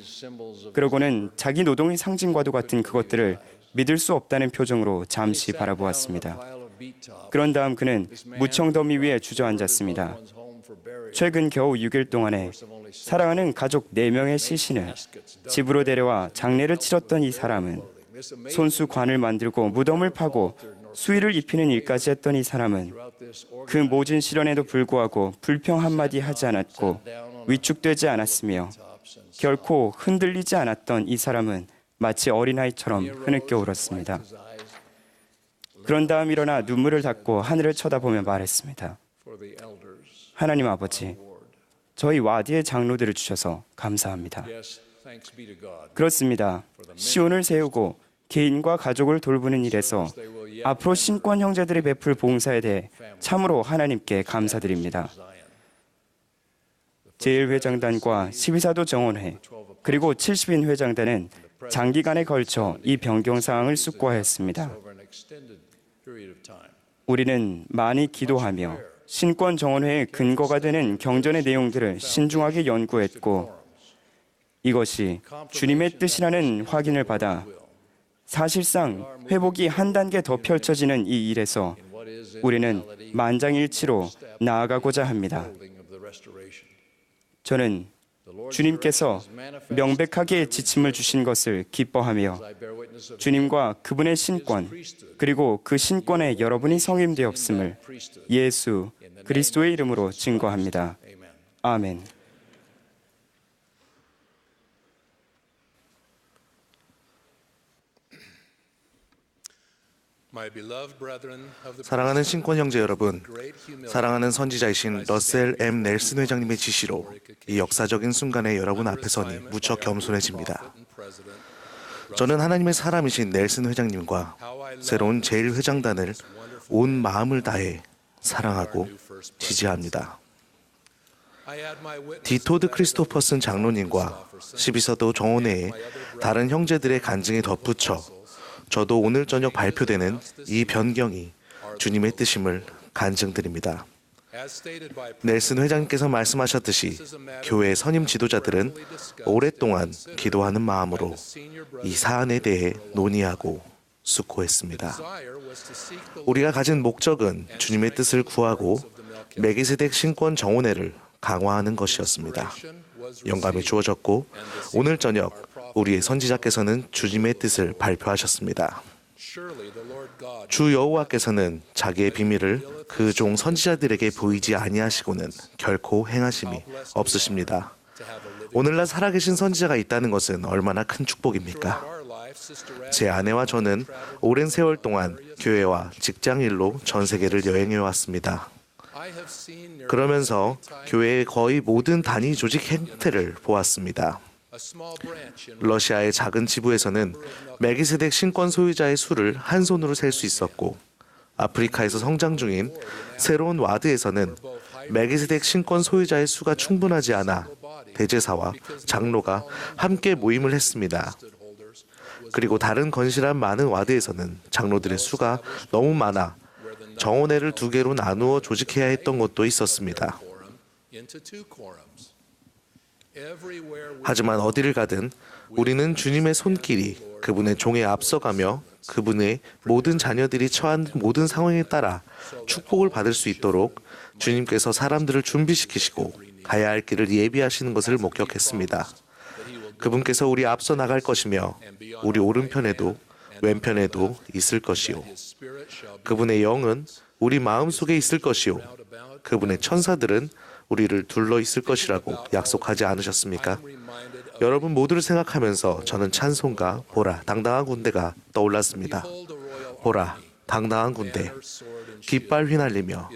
그러고는 자기 노동의 상징과도 같은 그것들을 믿을 수 없다는 표정으로 잠시 바라보았습니다. 그런 다음 그는 무청 더미 위에 주저앉았습니다. 최근 겨우 6일 동안에 사랑하는 가족 4명의 시신을 집으로 데려와 장례를 치렀던 이 사람은 손수관을 만들고 무덤을 파고 수의를 입히는 일까지 했던 이 사람은 그 모진 시련에도 불구하고 불평 한마디 하지 않았고 위축되지 않았으며 결코 흔들리지 않았던 이 사람은 마치 어린아이처럼 흐느껴 울었습니다. 그런 다음 일어나 눈물을 닦고 하늘을 쳐다보며 말했습니다. 하나님 아버지, 저희 와디의 장로들을 주셔서 감사합니다. 그렇습니다. 시온을 세우고 개인과 가족을 돌보는 일에서 앞으로 신권 형제들이 베풀 봉사에 대해 참으로 하나님께 감사드립니다. 제1회장단과 12사도 정원회 그리고 70인 회장단은 장기간에 걸쳐 이 변경 사항을 숙고하였습니다. 우리는 많이 기도하며 신권 정원회의 근거가 되는 경전의 내용들을 신중하게 연구했고 이것이 주님의 뜻이라는 확인을 받아 사실상 회복이 한 단계 더 펼쳐지는 이 일에서 우리는 만장일치로 나아가고자 합니다. 저는 주님께서 명백하게 지침을 주신 것을 기뻐하며 주님과 그분의 신권 그리고 그 신권에 여러분이 성임되었음을 예수 그리스도의 이름으로 증거합니다. 아멘. 사랑하는 신권 형제 여러분, 사랑하는 선지자이신 러셀 M. 넬슨 회장님의 지시로 이 역사적인 순간에 여러분 앞에 서니 무척 겸손해집니다. 저는 하나님의 사람이신 넬슨 회장님과 새로운 제1회장단을 온 마음을 다해 사랑하고 지지합니다. 디토드 크리스토퍼슨 장로님과 12사도 정원회의 다른 형제들의 간증에 덧붙여 저도 오늘 저녁 발표되는 이 변경이 주님의 뜻임을 간증드립니다. 넬슨 회장님께서 말씀하셨듯이 교회의 선임 지도자들은 오랫동안 기도하는 마음으로 이 사안에 대해 논의하고 숙고했습니다. 우리가 가진 목적은 주님의 뜻을 구하고 멜기세덱 신권 정원회를 강화하는 것이었습니다. 영감이 주어졌고 오늘 저녁 우리의 선지자께서는 주님의 뜻을 발표하셨습니다. 주 여호와께서는 자기의 비밀을 그 종 선지자들에게 보이지 아니하시고는 결코 행하심이 없으십니다. 오늘날 살아계신 선지자가 있다는 것은 얼마나 큰 축복입니까? 제 아내와 저는 오랜 세월 동안 교회와 직장 일로 전 세계를 여행해 왔습니다. 그러면서 교회의 거의 모든 단위 조직 행태를 보았습니다. 러시아의 작은 지부에서는 멜기세덱 신권 소유자의 수를 한 손으로 셀 수 있었고, 아프리카에서 성장 중인 새로운 와드에서는 멜기세덱 신권 소유자의 수가 충분하지 않아 대제사와 장로가 함께 모임을 했습니다. 그리고 다른 건실한 많은 와드에서는 장로들의 수가 너무 많아 정원회를 2개로 나누어 조직해야 했던 것도 있었습니다. 하지만 어디를 가든 우리는 주님의 손길이 그분의 종에 앞서가며 그분의 모든 자녀들이 처한 모든 상황에 따라 축복을 받을 수 있도록 주님께서 사람들을 준비시키시고 가야 할 길을 예비하시는 것을 목격했습니다. 그분께서 우리 앞서 나갈 것이며 우리 오른편에도 왼편에도 있을 것이요. 그분의 영은 우리 마음속에 있을 것이요. 그분의 천사들은 우리를 둘러 있을 것이라고 약속하지 않으셨습니까? 여러분 모두를 생각하면서 저는 찬송가 보라 당당한 군대가 떠올랐습니다. 보라 당당한 군대 깃발 휘날리며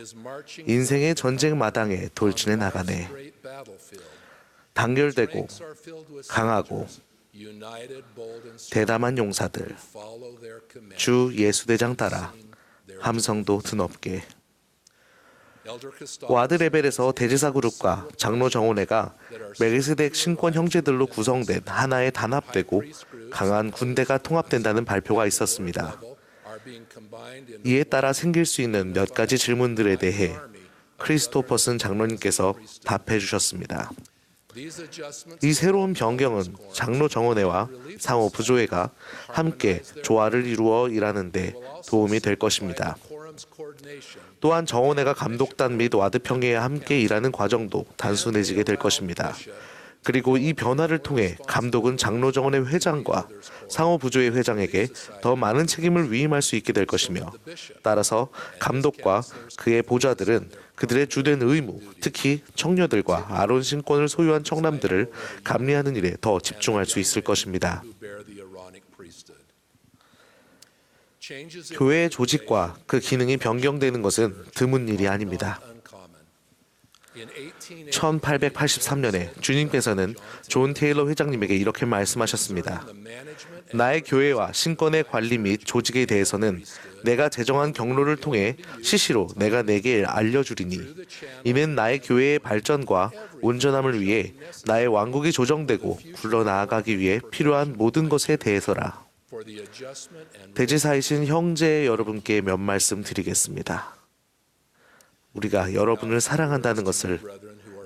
인생의 전쟁 마당에 돌진해 나가네. 단결되고 강하고 대담한 용사들 주 예수대장 따라 함성도 드높게. 와드 레벨에서 대제사 그룹과 장로 정원회가 멜기세덱 신권 형제들로 구성된 하나의 단합되고 강한 군대가 통합된다는 발표가 있었습니다. 이에 따라 생길 수 있는 몇 가지 질문들에 대해 크리스토퍼슨 장로님께서 답해 주셨습니다. 이 새로운 변경은 장로 정원회와 상호 부조회가 함께 조화를 이루어 일하는 데 도움이 될 것입니다. 또한 정원회가 감독단 및 와드 평회에 함께 일하는 과정도 단순해지게 될 것입니다. 그리고 이 변화를 통해 감독은 장로 정원회 회장과 상호 부조회 회장에게 더 많은 책임을 위임할 수 있게 될 것이며, 따라서 감독과 그의 보좌들은 그들의 주된 의무, 특히 청녀들과 아론 신권을 소유한 청남들을 감리하는 일에 더 집중할 수 있을 것입니다. 교회의 조직과 그 기능이 변경되는 것은 드문 일이 아닙니다. 1883년에 주님께서는 존 테일러 회장님에게 이렇게 말씀하셨습니다. 나의 교회와 신권의 관리 및 조직에 대해서는 내가 제정한 경로를 통해 시시로 내가 내게 알려주리니, 이는 나의 교회의 발전과 온전함을 위해 나의 왕국이 조정되고 굴러나아가기 위해 필요한 모든 것에 대해서라. 대제사이신 형제 여러분께 몇 말씀 드리겠습니다. 우리가 여러분을 사랑한다는 것을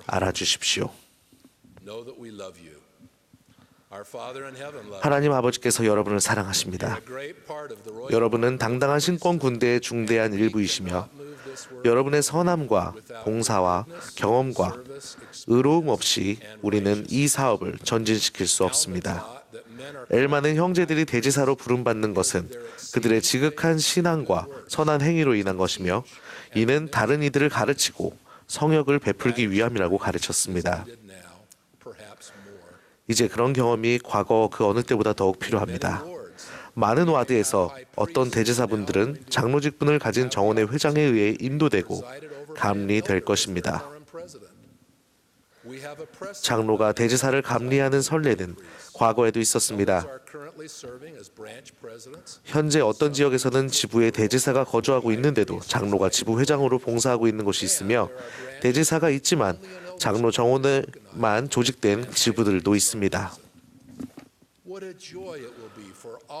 알아주십시오. 하나님 아버지께서 여러분을 사랑하십니다. 여러분은 당당한 신권 군대의 중대한 일부이시며, 여러분의 선함과 봉사와 경험과 의로움 없이 우리는 이 사업을 전진시킬 수 없습니다. 엘마는 형제들이 대제사로 부름받는 것은 그들의 지극한 신앙과 선한 행위로 인한 것이며, 이는 다른 이들을 가르치고 성역을 베풀기 위함이라고 가르쳤습니다. 이제 그런 경험이 과거 그 어느 때보다 더욱 필요합니다. 많은 와드에서 어떤 대제사분들은 장로직분을 가진 정원의 회장에 의해 인도되고 감리될 것입니다. 장로가 대제사를 감리하는 선례는 과거에도 있었습니다. 현재 어떤 지역에서는 지부에 대제사가 거주하고 있는데도 장로가 지부 회장으로 봉사하고 있는 곳이 있으며, 대제사가 있지만 장로 정원에만 조직된 지부들도 있습니다.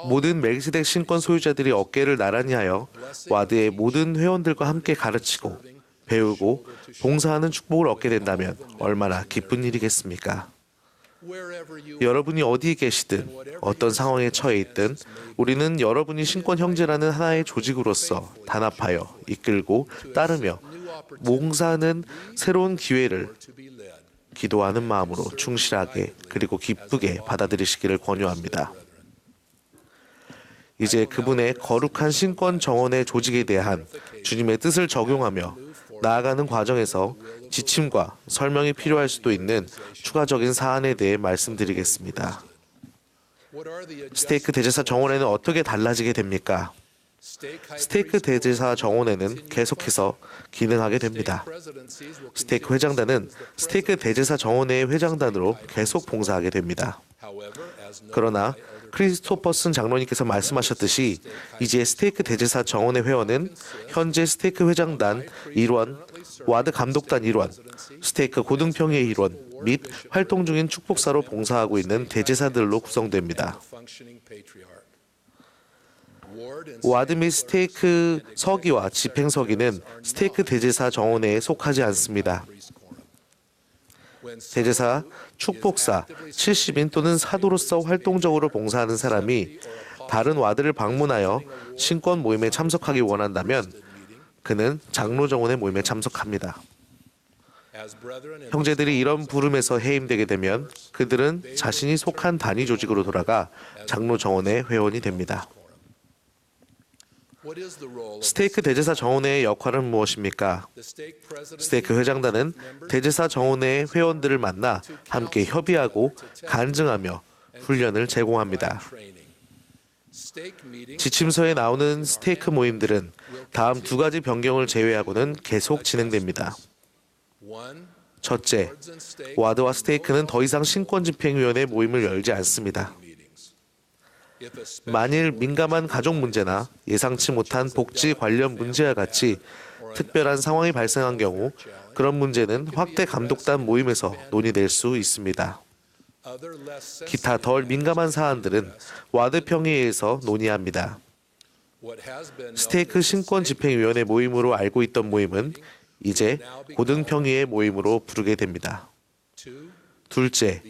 모든 멜기세덱 신권 소유자들이 어깨를 나란히 하여 와드의 모든 회원들과 함께 가르치고 배우고 봉사하는 축복을 얻게 된다면 얼마나 기쁜 일이겠습니까? 여러분이 어디에 계시든 어떤 상황에 처해 있든 우리는 여러분이 신권 형제라는 하나의 조직으로서 단합하여 이끌고 따르며 봉사하는 새로운 기회를 기도하는 마음으로 충실하게 그리고 기쁘게 받아들이시기를 권유합니다. 이제 그분의 거룩한 신권 정원의 조직에 대한 주님의 뜻을 적용하며 나아가는 과정에서 지침과 설명이 필요할 수도 있는 추가적인 사안에 대해 말씀드리겠습니다. 스테이크 대제사 정원회는 어떻게 달라지게 됩니까? 스테이크 대제사 정원회는 계속해서 기능하게 됩니다. 스테이크 회장단은 스테이크 대제사 정원회의 회장단으로 계속 봉사하게 됩니다. 그러나 크리스토퍼슨 장로님께서 말씀하셨듯이 이제 스테이크 대제사 정원회 회원은 현재 스테이크 회장단 일원, 와드 감독단 일원, 스테이크 고등평의 일원 및 활동 중인 축복사로 봉사하고 있는 대제사들로 구성됩니다. 와드 및 스테이크 서기와 집행서기는 스테이크 대제사 정원회에 속하지 않습니다. 대제사, 축복사, 70인 또는 사도로서 활동적으로 봉사하는 사람이 다른 와드를 방문하여 신권 모임에 참석하기 원한다면 그는 장로 정원의 모임에 참석합니다. 형제들이 이런 부름에서 해임되게 되면 그들은 자신이 속한 단위 조직으로 돌아가 장로 정원의 회원이 됩니다. 스테이크 대제사 정원회의 역할은 무엇입니까? 스테이크 회장단은 대제사 정원회의 회원들을 만나 함께 협의하고 간증하며 훈련을 제공합니다. 지침서에 나오는 스테이크 모임들은 다음 두 가지 변경을 제외하고는 계속 진행됩니다. 첫째, 와드와 스테이크는 더 이상 신권집행위원회 모임을 열지 않습니다. 만일 민감한 가족 문제나 예상치 못한 복지 관련 문제와 같이 특별한 상황이 발생한 경우 그런 문제는 확대 감독단 모임에서 논의될 수 있습니다. 기타 덜 민감한 사안들은 와드 평의회에서 논의합니다. 스테이크 신권집행위원회 모임으로 알고 있던 모임은 이제 고등평의회 모임으로 부르게 됩니다. 둘째,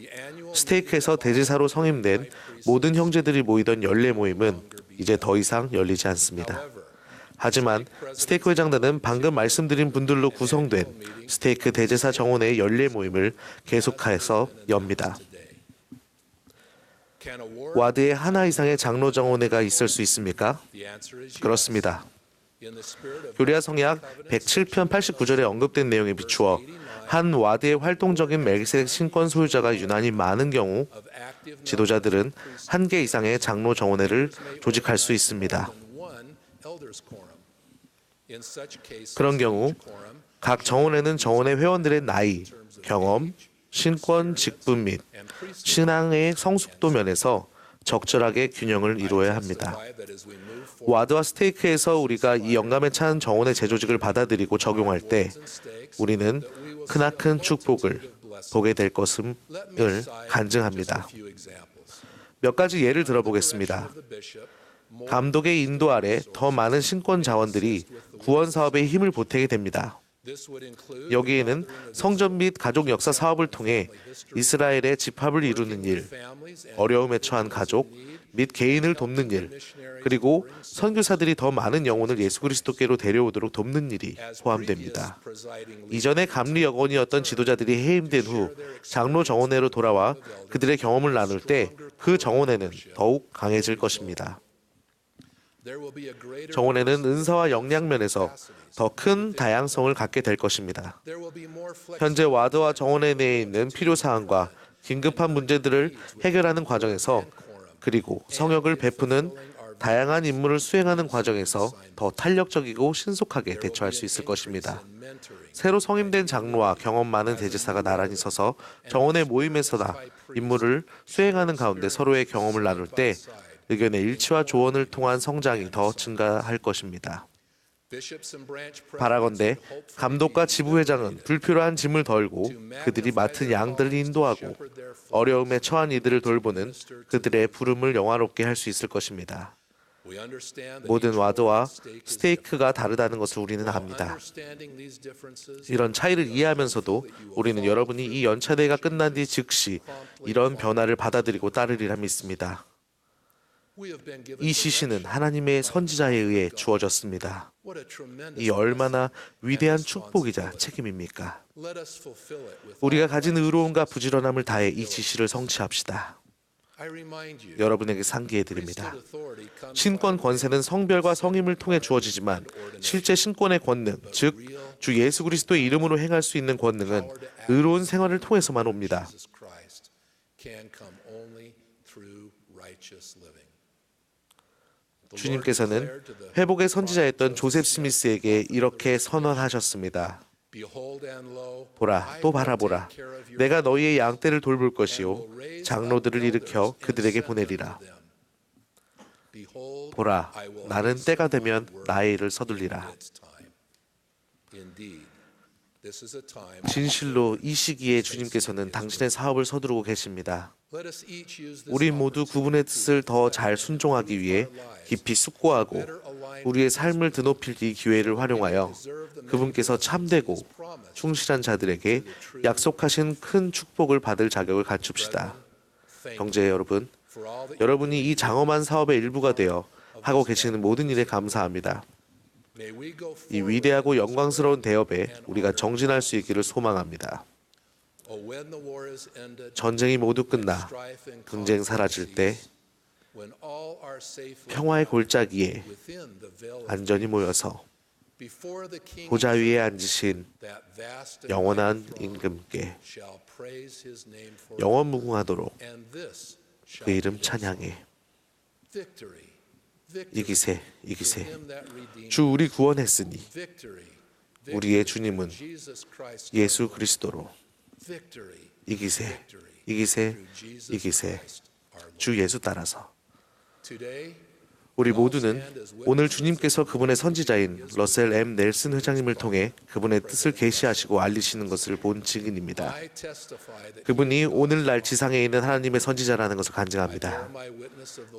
스테이크에서 대제사로 성임된 모든 형제들이 모이던 연례 모임은 이제 더 이상 열리지 않습니다. 하지만 스테이크 회장단은 방금 말씀드린 분들로 구성된 스테이크 대제사 정원회의 연례 모임을 계속해서 엽니다. 와드에 하나 이상의 장로 정원회가 있을 수 있습니까? 그렇습니다. 교리아 성약 107편 89절에 언급된 내용에 비추어 한 와드의 활동적인 멜기세덱 신권 소유자가 유난히 많은 경우 지도자들은 한 개 이상의 장로 정원회를 조직할 수 있습니다. 그런 경우 각 정원회는 정원회 회원들의 나이, 경험, 신권, 직분 및 신앙의 성숙도 면에서 적절하게 균형을 이루어야 합니다. 와드와 스테이크에서 우리가 이 영감에 찬 정원의 재조직을 받아들이고 적용할 때 우리는 크나큰 축복을 보게 될 것을 간증합니다. 몇 가지 예를 들어보겠습니다. 감독의 인도 아래 더 많은 신권 자원들이 구원 사업에 힘을 보태게 됩니다. 여기에는 성전 및 가족 역사 사업을 통해 이스라엘의 집합을 이루는 일, 어려움에 처한 가족 및 개인을 돕는 일, 그리고 선교사들이 더 많은 영혼을 예수 그리스도께로 데려오도록 돕는 일이 포함됩니다. 이전에 감리 여건이었던 지도자들이 해임된 후 장로 정원회로 돌아와 그들의 경험을 나눌 때 그 정원회는 더욱 강해질 것입니다. 정원회는 은사와 역량 면에서 더 큰 다양성을 갖게 될 것입니다. 현재 와드와 정원회 내에 있는 필요사항과 긴급한 문제들을 해결하는 과정에서 그리고 성역을 베푸는 다양한 임무를 수행하는 과정에서 더 탄력적이고 신속하게 대처할 수 있을 것입니다. 새로 성임된 장로와 경험 많은 대제사가 나란히 서서 정원회 모임에서나 임무를 수행하는 가운데 서로의 경험을 나눌 때 의견의 일치와 조언을 통한 성장이 더 증가할 것입니다. 바라건대 감독과 지부회장은 불필요한 짐을 덜고 그들이 맡은 양들을 인도하고 어려움에 처한 이들을 돌보는 그들의 부름을 영화롭게 할 수 있을 것입니다. 모든 와드와 스테이크가 다르다는 것을 우리는 압니다. 이런 차이를 이해하면서도 우리는 여러분이 이 연차대회가 끝난 뒤 즉시 이런 변화를 받아들이고 따르리라 믿습니다. 이 시신은 하나님의 선지자에 의해 주어졌습니다. 이 얼마나 위대한 축복이자 책임입니까? 우리가 가진 의로움과 부지런함을 다해 이 지시를 성취합시다. 여러분에게 상기해 드립니다. 신권 권세는 성별과 성임을 통해 주어지지만 실제 신권의 권능, 즉 주 예수 그리스도의 이름으로 행할 수 있는 권능은 의로운 생활을 통해서만 옵니다. 주님께서는 회복의 선지자였던 조셉 스미스에게 이렇게 선언하셨습니다. 보라, 또 바라보라. 내가 너희의 양떼를 돌볼 것이요 장로들을 일으켜 그들에게 보내리라. 보라, 나는 때가 되면 나의 일을 서둘리라. 진실로 이 시기에 주님께서는 당신의 사업을 서두르고 계십니다. 우리 모두 그분의 뜻을 더 잘 순종하기 위해 깊이 숙고하고 우리의 삶을 드높일 이 기회를 활용하여 그분께서 참되고 충실한 자들에게 약속하신 큰 축복을 받을 자격을 갖춥시다. 형제 여러분, 여러분이 이 장엄한 사업의 일부가 되어 하고 계시는 모든 일에 감사합니다. 이 위대하고 영광스러운 대업에 우리가 정진할 수 있기를 소망합니다. 전쟁이 모두 끝나 분쟁 사라질 때 평화의 골짜기에 안전히 모여서 보좌 위에 앉으신 영원한 임금께 영원 무궁하도록 그 이름 찬양해. 이기세, 이기세. 주 우리 구원했으니 우리의 주님은 예수 그리스도로 이기세, 이기세, 이기세. 주 예수 따라서. 우리 모두는 오늘 주님께서 그분의 선지자인 러셀 M. 넬슨 회장님을 통해 그분의 뜻을 계시하시고 알리시는 것을 본 증인입니다. 그분이 오늘날 지상에 있는 하나님의 선지자라는 것을 간증합니다.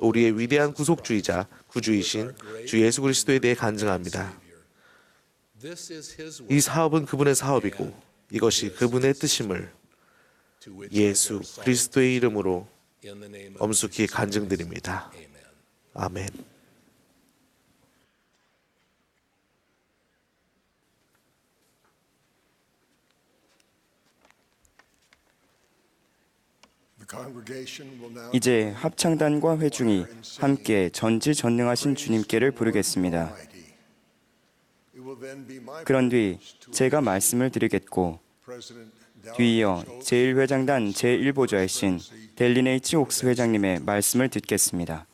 우리의 위대한 구속주의자, 구주이신 주 예수 그리스도에 대해 간증합니다. 이 사업은 그분의 사업이고 이것이 그분의 뜻임을 예수 그리스도의 이름으로 엄숙히 간증드립니다. 아멘. 이제 합창단과 회중이 함께 전지전능하신 주님께를 부르겠습니다. 그런 뒤 제가 말씀을 드리겠고 뒤이어 제1회장단 제1보좌이신 델린 H. 옥스 회장님의 말씀을 듣겠습니다.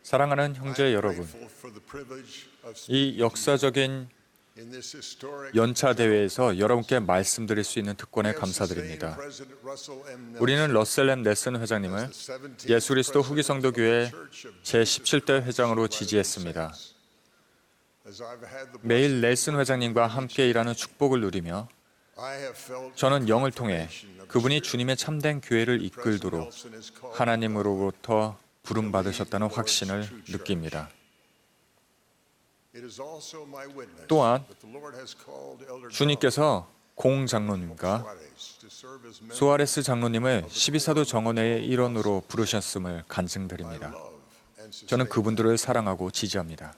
사랑하는 형제 여러분, 이 역사적인 연차 대회에서 여러분께 말씀드릴 수 있는 특권에 감사드립니다. 우리는 러셀 M. 넬슨 회장님을 예수 그리스도 후기 성도교회 제17대 회장으로 지지했습니다. 매일 넬슨 회장님과 함께 일하는 축복을 누리며 저는 영을 통해 그분이 주님의 참된 교회를 이끌도록 하나님으로부터 부름받으셨다는 확신을 느낍니다. 또한 주님께서 공 장로님과 소아레스 장로님을 12사도 정원회의 일원으로 부르셨음을 간증드립니다. 저는 그분들을 사랑하고 지지합니다.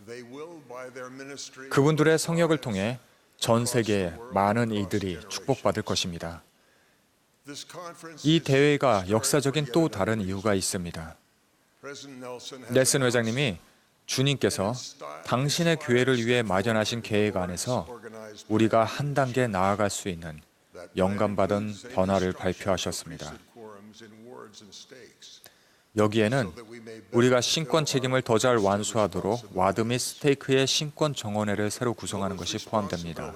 그분들의 성역을 통해 전 세계의 많은 이들이 축복받을 것입니다. 이 대회가 역사적인 또 다른 이유가 있습니다. 넬슨 회장님이 주님께서 당신의 교회를 위해 마련하신 계획 안에서 우리가 한 단계 나아갈 수 있는 영감받은 변화를 발표하셨습니다. 여기에는 우리가 신권 책임을 더 잘 완수하도록 와드 및 스테이크의 신권 정원회를 새로 구성하는 것이 포함됩니다.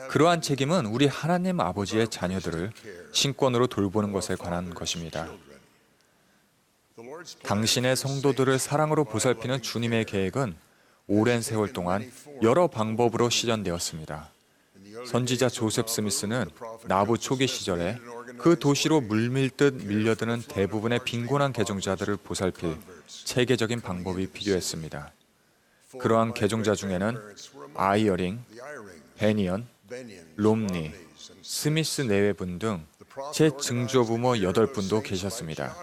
그러한 책임은 우리 하나님 아버지의 자녀들을 신권으로 돌보는 것에 관한 것입니다. 당신의 성도들을 사랑으로 보살피는 주님의 계획은 오랜 세월 동안 여러 방법으로 실현되었습니다. 선지자 조셉 스미스는 나부 초기 시절에 그 도시로 물밀듯 밀려드는 대부분의 빈곤한 개종자들을 보살필 체계적인 방법이 필요했습니다. 그러한 개종자 중에는 아이어링, 베니언, 롬니, 스미스 내외분 등 제 증조부모 8분도 계셨습니다.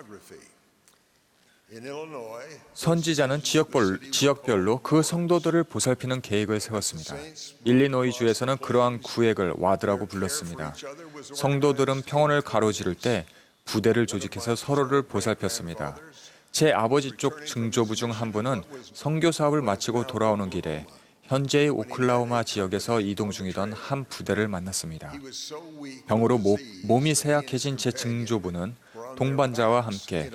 선지자는 지역별로 그 성도들을 보살피는 계획을 세웠습니다. 일리노이주에서는 그러한 구획을 와드라고 불렀습니다. 성도들은 평원을 가로지를 때 부대를 조직해서 서로를 보살폈습니다. 제 아버지 쪽 증조부 중 한 분은 선교 사업을 마치고 돌아오는 길에 현재의 오클라호마 지역에서 이동 중이던 한 부대를 만났습니다. 병으로 몸이 쇠약해진 제 증조부는 동반자와 함께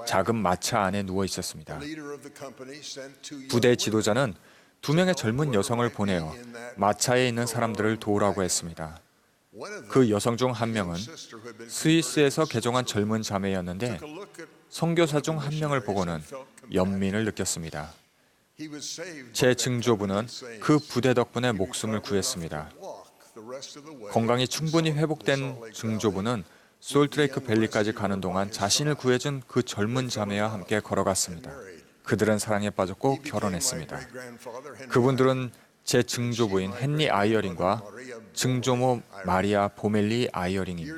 작은 마차 안에 누워 있었습니다. 부대 지도자는 2명의 젊은 여성을 보내어 마차에 있는 사람들을 도우라고 했습니다. 그 여성 중 한 명은 스위스에서 개종한 젊은 자매였는데 선교사 중 한 명을 보고는 연민을 느꼈습니다. 제 증조부는 그 부대 덕분에 목숨을 구했습니다. 건강이 충분히 회복된 증조부는 솔트레이크 밸리까지 가는 동안 자신을 구해준 그 젊은 자매와 함께 걸어갔습니다. 그들은 사랑에 빠졌고 결혼했습니다. 그분들은 제 증조부인 헨리 아이어링과 증조모 마리아 보멜리 아이어링입니다.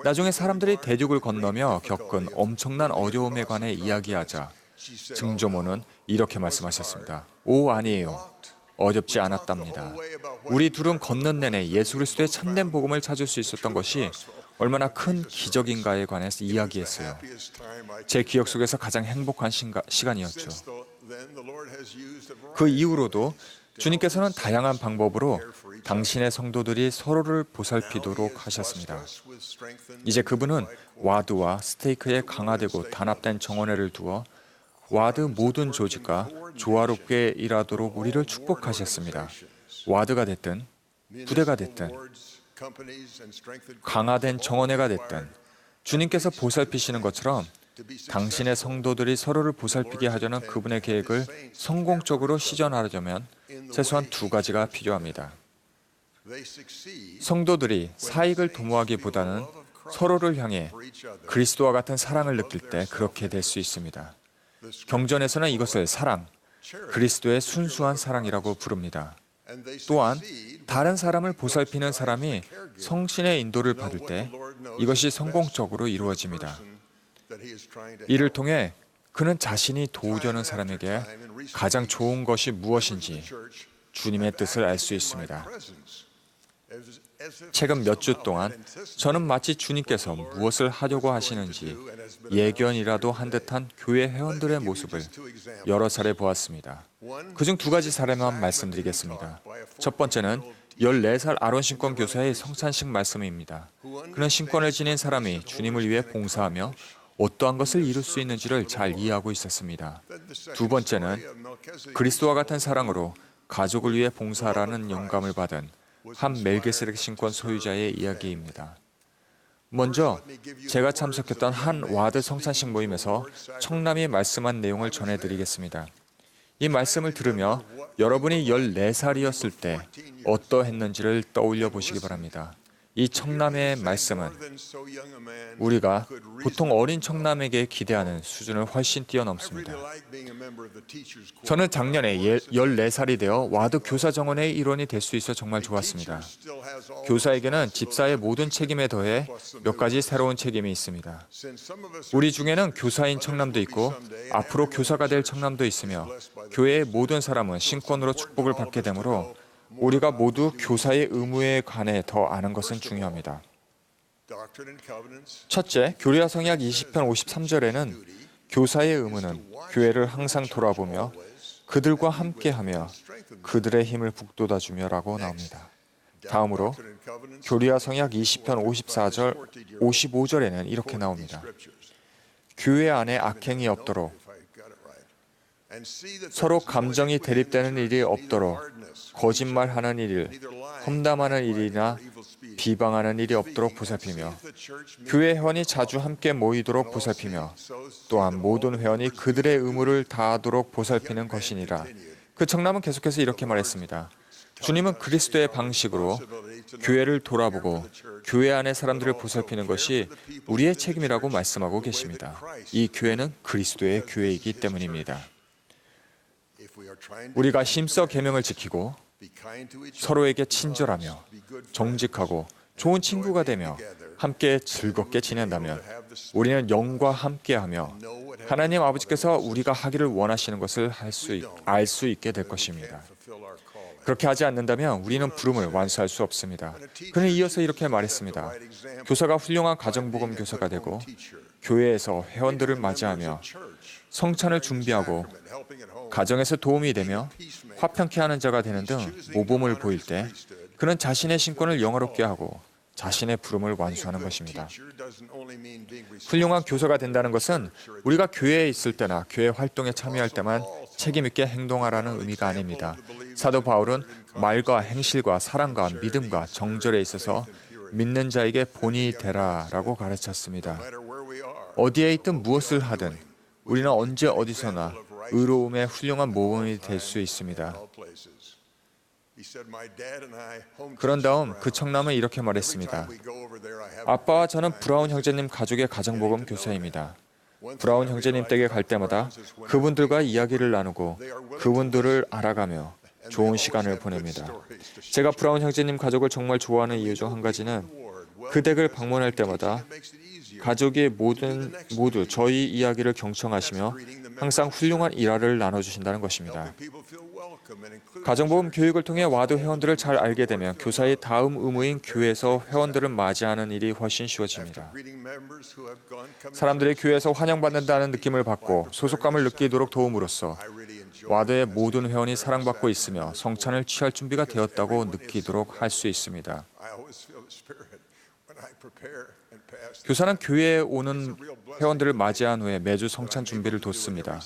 나중에 사람들이 대륙을 건너며 겪은 엄청난 어려움에 관해 이야기하자 증조모는 이렇게 말씀하셨습니다. 오, 아니에요. 어렵지 않았답니다. 우리 둘은 걷는 내내 예수 그리스도의 참된 복음을 찾을 수 있었던 것이 얼마나 큰 기적인가에 관해서 이야기했어요. 제 기억 속에서 가장 행복한 시간이었죠. 그 이후로도 주님께서는 다양한 방법으로 당신의 성도들이 서로를 보살피도록 하셨습니다. 이제 그분은 와드와 스테이크에 강화되고 단합된 정원회를 두어 와드 모든 조직과 조화롭게 일하도록 우리를 축복하셨습니다. 와드가 됐든 부대가 됐든 강화된 정원회가 됐든 주님께서 보살피시는 것처럼 당신의 성도들이 서로를 보살피게 하려는 그분의 계획을 성공적으로 실현하려면 최소한 2가지가 필요합니다. 성도들이 사익을 도모하기보다는 서로를 향해 그리스도와 같은 사랑을 느낄 때 그렇게 될 수 있습니다. 경전에서는 이것을 사랑, 그리스도의 순수한 사랑이라고 부릅니다. 또한 다른 사람을 보살피는 사람이 성신의 인도를 받을 때 이것이 성공적으로 이루어집니다. 이를 통해 그는 자신이 도우려는 사람에게 가장 좋은 것이 무엇인지 주님의 뜻을 알 수 있습니다. 최근 몇 주 동안 저는 마치 주님께서 무엇을 하려고 하시는지 예견이라도 한 듯한 교회 회원들의 모습을 여러 차례 보았습니다. 그중 2가지 사례만 말씀드리겠습니다. 첫 번째는 14살 아론 신권 교사의 성찬식 말씀입니다. 그는 신권을 지닌 사람이 주님을 위해 봉사하며 어떠한 것을 이룰 수 있는지를 잘 이해하고 있었습니다. 두 번째는 그리스도와 같은 사랑으로 가족을 위해 봉사하라는 영감을 받은 한 멜기세덱 신권 소유자의 이야기입니다. 먼저 제가 참석했던 한 와드 성찬식 모임에서 청남이 말씀한 내용을 전해드리겠습니다. 이 말씀을 들으며 여러분이 14살이었을 때 어떠했는지를 떠올려 보시기 바랍니다. 이 청남의 말씀은 우리가 보통 어린 청남에게 기대하는 수준을 훨씬 뛰어넘습니다. 저는 작년에 14살이 되어 와드 교사 정원의 일원이 될 수 있어 정말 좋았습니다. 교사에게는 집사의 모든 책임에 더해 몇 가지 새로운 책임이 있습니다. 우리 중에는 교사인 청남도 있고 앞으로 교사가 될 청남도 있으며 교회의 모든 사람은 신권으로 축복을 받게 되므로 우리가 모두 교사의 의무에 관해 더 아는 것은 중요합니다. 첫째, 교리와 성약 20편 53절에는 교사의 의무는 교회를 항상 돌아보며 그들과 함께하며 그들의 힘을 북돋아주며 라고 나옵니다. 다음으로 교리와 성약 20편 54절, 55절에는 이렇게 나옵니다. 교회 안에 악행이 없도록 서로 감정이 대립되는 일이 없도록 거짓말하는 일, 험담하는 일이나 비방하는 일이 없도록 보살피며 교회 회원이 자주 함께 모이도록 보살피며 또한 모든 회원이 그들의 의무를 다하도록 보살피는 것이니라. 그 청남은 계속해서 이렇게 말했습니다. 주님은 그리스도의 방식으로 교회를 돌아보고 교회 안의 사람들을 보살피는 것이 우리의 책임이라고 말씀하고 계십니다. 이 교회는 그리스도의 교회이기 때문입니다. 우리가 힘써 계명을 지키고 서로에게 친절하며 정직하고 좋은 친구가 되며 함께 즐겁게 지낸다면 우리는 영과 함께하며 하나님 아버지께서 우리가 하기를 원하시는 것을 알 수 있게 될 것입니다. 그렇게 하지 않는다면 우리는 부름을 완수할 수 없습니다. 그는 이어서 이렇게 말했습니다. 교사가 훌륭한 가정복음 교사가 되고 교회에서 회원들을 맞이하며 성찬을 준비하고 가정에서 도움이 되며 화평케 하는 자가 되는 등 모범을 보일 때 그는 자신의 신권을 영화롭게 하고 자신의 부름을 완수하는 것입니다. 훌륭한 교사가 된다는 것은 우리가 교회에 있을 때나 교회 활동에 참여할 때만 책임 있게 행동하라는 의미가 아닙니다. 사도 바울은 말과 행실과 사랑과 믿음과 정절에 있어서 믿는 자에게 본이 되라라고 가르쳤습니다. 어디에 있든 무엇을 하든 우리는 언제 어디서나 의로움의 훌륭한 모범이 될 수 있습니다. 그런 다음 그 청남은 이렇게 말했습니다. 아빠와 저는 브라운 형제님 가족의 가정복음 교사입니다. 브라운 형제님 댁에 갈 때마다 그분들과 이야기를 나누고 그분들을 알아가며 좋은 시간을 보냅니다. 제가 브라운 형제님 가족을 정말 좋아하는 이유 중 한 가지는 그 댁을 방문할 때마다 가족이 모두 저희 이야기를 경청하시며 항상 훌륭한 일화를 나눠주신다는 것입니다. 가정복음 교육을 통해 와드 회원들을 잘 알게 되면 교사의 다음 의무인 교회에서 회원들을 맞이하는 일이 훨씬 쉬워집니다. 사람들이 교회에서 환영받는다는 느낌을 받고 소속감을 느끼도록 도움으로써 와드의 모든 회원이 사랑받고 있으며 성찬을 취할 준비가 되었다고 느끼도록 할 수 있습니다. 교사는 교회에 오는 회원들을 맞이한 후에 매주 성찬 준비를 돕습니다.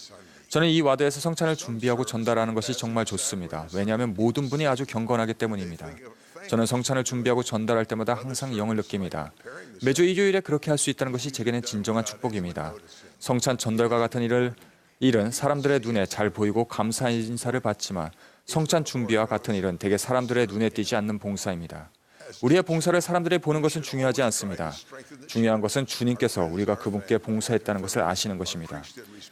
저는 이 와드에서 성찬을 준비하고 전달하는 것이 정말 좋습니다. 왜냐하면 모든 분이 아주 경건하기 때문입니다. 저는 성찬을 준비하고 전달할 때마다 항상 영을 느낍니다. 매주 일요일에 그렇게 할 수 있다는 것이 제게는 진정한 축복입니다. 성찬 전달과 같은 일은 사람들의 눈에 잘 보이고 감사 인사를 받지만 성찬 준비와 같은 일은 대개 사람들의 눈에 띄지 않는 봉사입니다. 우리의 봉사를 사람들이 보는 것은 중요하지 않습니다. 중요한 것은 주님께서 우리가 그분께 봉사했다는 것을 아시는 것입니다.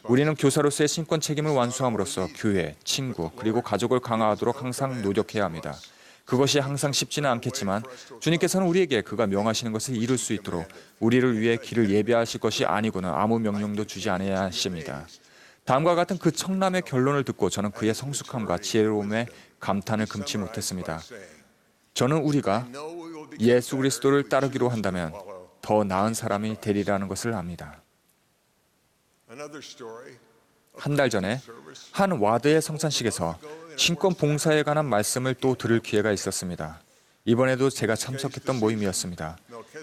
우리는 교사로서의 신권 책임을 완수함으로써 교회, 친구, 그리고 가족을 강화하도록 항상 노력해야 합니다. 그것이 항상 쉽지는 않겠지만 주님께서는 우리에게 그가 명하시는 것을 이룰 수 있도록 우리를 위해 길을 예비하실 것이 아니고는 아무 명령도 주지 않아야 하십니다. 다음과 같은 그 청남의 결론을 듣고 저는 그의 성숙함과 지혜로움에 감탄을 금치 못했습니다. 저는 우리가 예수 그리스도를 따르기로 한다면 더 나은 사람이 되리라는 것을 압니다. 한 달 전에 한 와드의 성찬식에서 신권 봉사에 관한 말씀을 또 들을 기회가 있었습니다. 이번에도 제가 참석했던 모임이었습니다.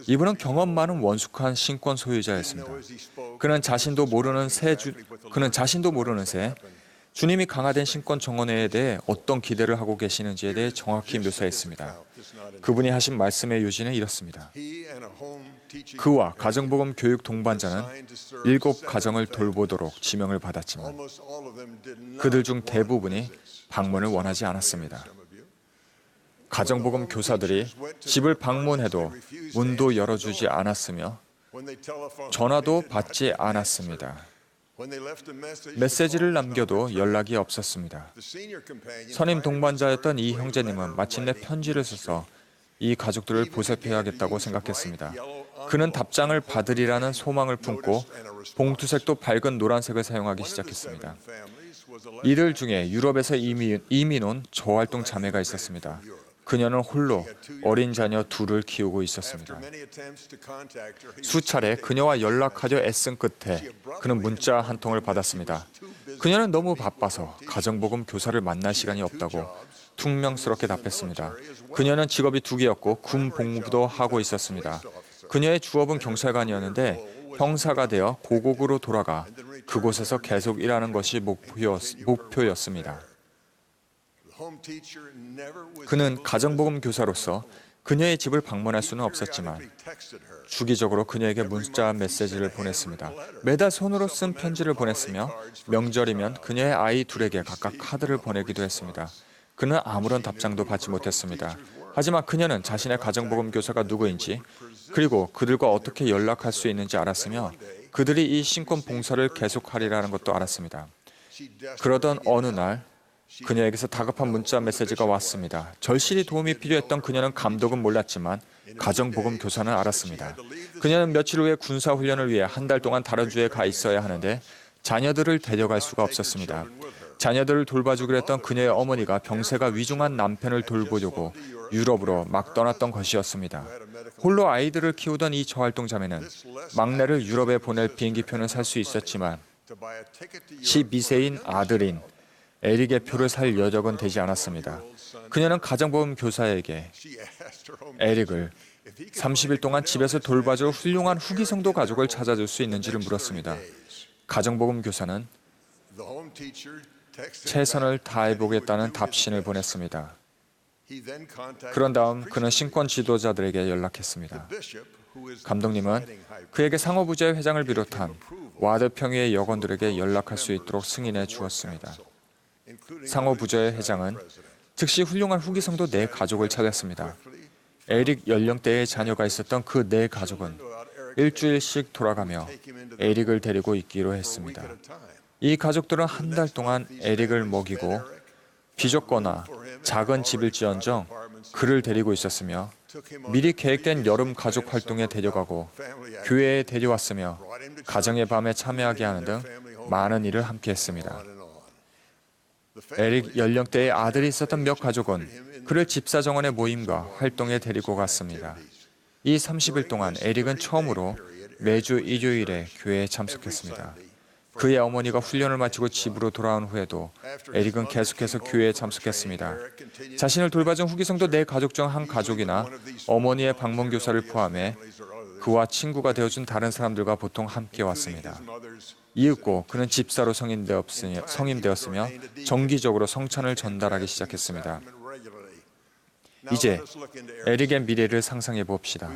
이분은 경험 많은 원숙한 신권 소유자였습니다. 그는 자신도 모르는 새 주님이 강화된 신권 정언회에 대해 어떤 기대를 하고 계시는지에 대해 정확히 묘사했습니다. 그분이 하신 말씀의 요지는 이렇습니다. 그와 가정복음 교육 동반자는 7 가정을 돌보도록 지명을 받았지만 그들 중 대부분이 방문을 원하지 않았습니다. 가정복음 교사들이 집을 방문해도 문도 열어주지 않았으며 전화도 받지 않았습니다. 메시지를 남겨도 연락이 없었습니다. 선임 동반자였던 이 형제님은 마침내 편지를 써서 이 가족들을 보살펴야겠다고 생각했습니다. 그는 답장을 받으리라는 소망을 품고 봉투색도 밝은 노란색을 사용하기 시작했습니다. 이들 중에 유럽에서 이민 온 저활동 자매가 있었습니다. 그녀는 홀로 어린 자녀 2을 키우고 있었습니다. 수차례 그녀와 연락하려 애쓴 끝에 그는 문자 한 통을 받았습니다. 그녀는 너무 바빠서 가정복음 교사를 만날 시간이 없다고 퉁명스럽게 답했습니다. 그녀는 직업이 2개였고 군 복무도 하고 있었습니다. 그녀의 주업은 경찰관이었는데 형사가 되어 고국으로 돌아가 그곳에서 계속 일하는 것이 목표였습니다. 그는 가정복음 교사로서 그녀의 집을 방문할 수는 없었지만 주기적으로 그녀에게 문자 메시지를 보냈습니다. 매달 손으로 쓴 편지를 보냈으며 명절이면 그녀의 아이 2에게 각각 카드를 보내기도 했습니다. 그는 아무런 답장도 받지 못했습니다. 하지만 그녀는 자신의 가정복음 교사가 누구인지 그리고 그들과 어떻게 연락할 수 있는지 알았으며 그들이 이 신권 봉사를 계속하리라는 것도 알았습니다. 그러던 어느 날 그녀에게서 다급한 문자 메시지가 왔습니다. 절실히 도움이 필요했던 그녀는 감독은 몰랐지만 가정복음 교사는 알았습니다. 그녀는 며칠 후에 군사훈련을 위해 한 달 동안 다른 주에 가 있어야 하는데 자녀들을 데려갈 수가 없었습니다. 자녀들을 돌봐주기로 했던 그녀의 어머니가 병세가 위중한 남편을 돌보려고 유럽으로 막 떠났던 것이었습니다. 홀로 아이들을 키우던 이 저활동 자매는 막내를 유럽에 보낼 비행기표는 살 수 있었지만 12세인 아들인 에릭의 표를 살 여력은 되지 않았습니다. 그녀는 가정복음 교사에게 에릭을 30일 동안 집에서 돌봐줄 훌륭한 후기 성도 가족을 찾아줄 수 있는지를 물었습니다. 가정복음 교사는 최선을 다해보겠다는 답신을 보냈습니다. 그런 다음 그는 신권 지도자들에게 연락했습니다. 감독님은 그에게 상호부자의 회장을 비롯한 와드 평의의 여건들에게 연락할 수 있도록 승인해 주었습니다. 상호부자의 회장은 즉시 훌륭한 후기 성도 4 가족을 찾았습니다. 에릭 연령대의 자녀가 있었던 그 4 가족은 일주일씩 돌아가며 에릭을 데리고 있기로 했습니다. 이 가족들은 한 달 동안 에릭을 먹이고 비좁거나 작은 집일지언정 그를 데리고 있었으며 미리 계획된 여름 가족 활동에 데려가고 교회에 데려왔으며 가정의 밤에 참여하게 하는 등 많은 일을 함께 했습니다. 에릭 연령대의 아들이 있었던 몇 가족은 그를 집사정원의 모임과 활동에 데리고 갔습니다. 이 30일 동안 에릭은 처음으로 매주 일요일에 교회에 참석했습니다. 그의 어머니가 훈련을 마치고 집으로 돌아온 후에도 에릭은 계속해서 교회에 참석했습니다. 자신을 돌봐준 후기 성도 4 가족 중 한 가족이나 어머니의 방문 교사를 포함해 그와 친구가 되어준 다른 사람들과 보통 함께 왔습니다. 이윽고 그는 집사로 성임되었으며 정기적으로 성찬을 전달하기 시작했습니다. 이제 에릭의 미래를 상상해 봅시다.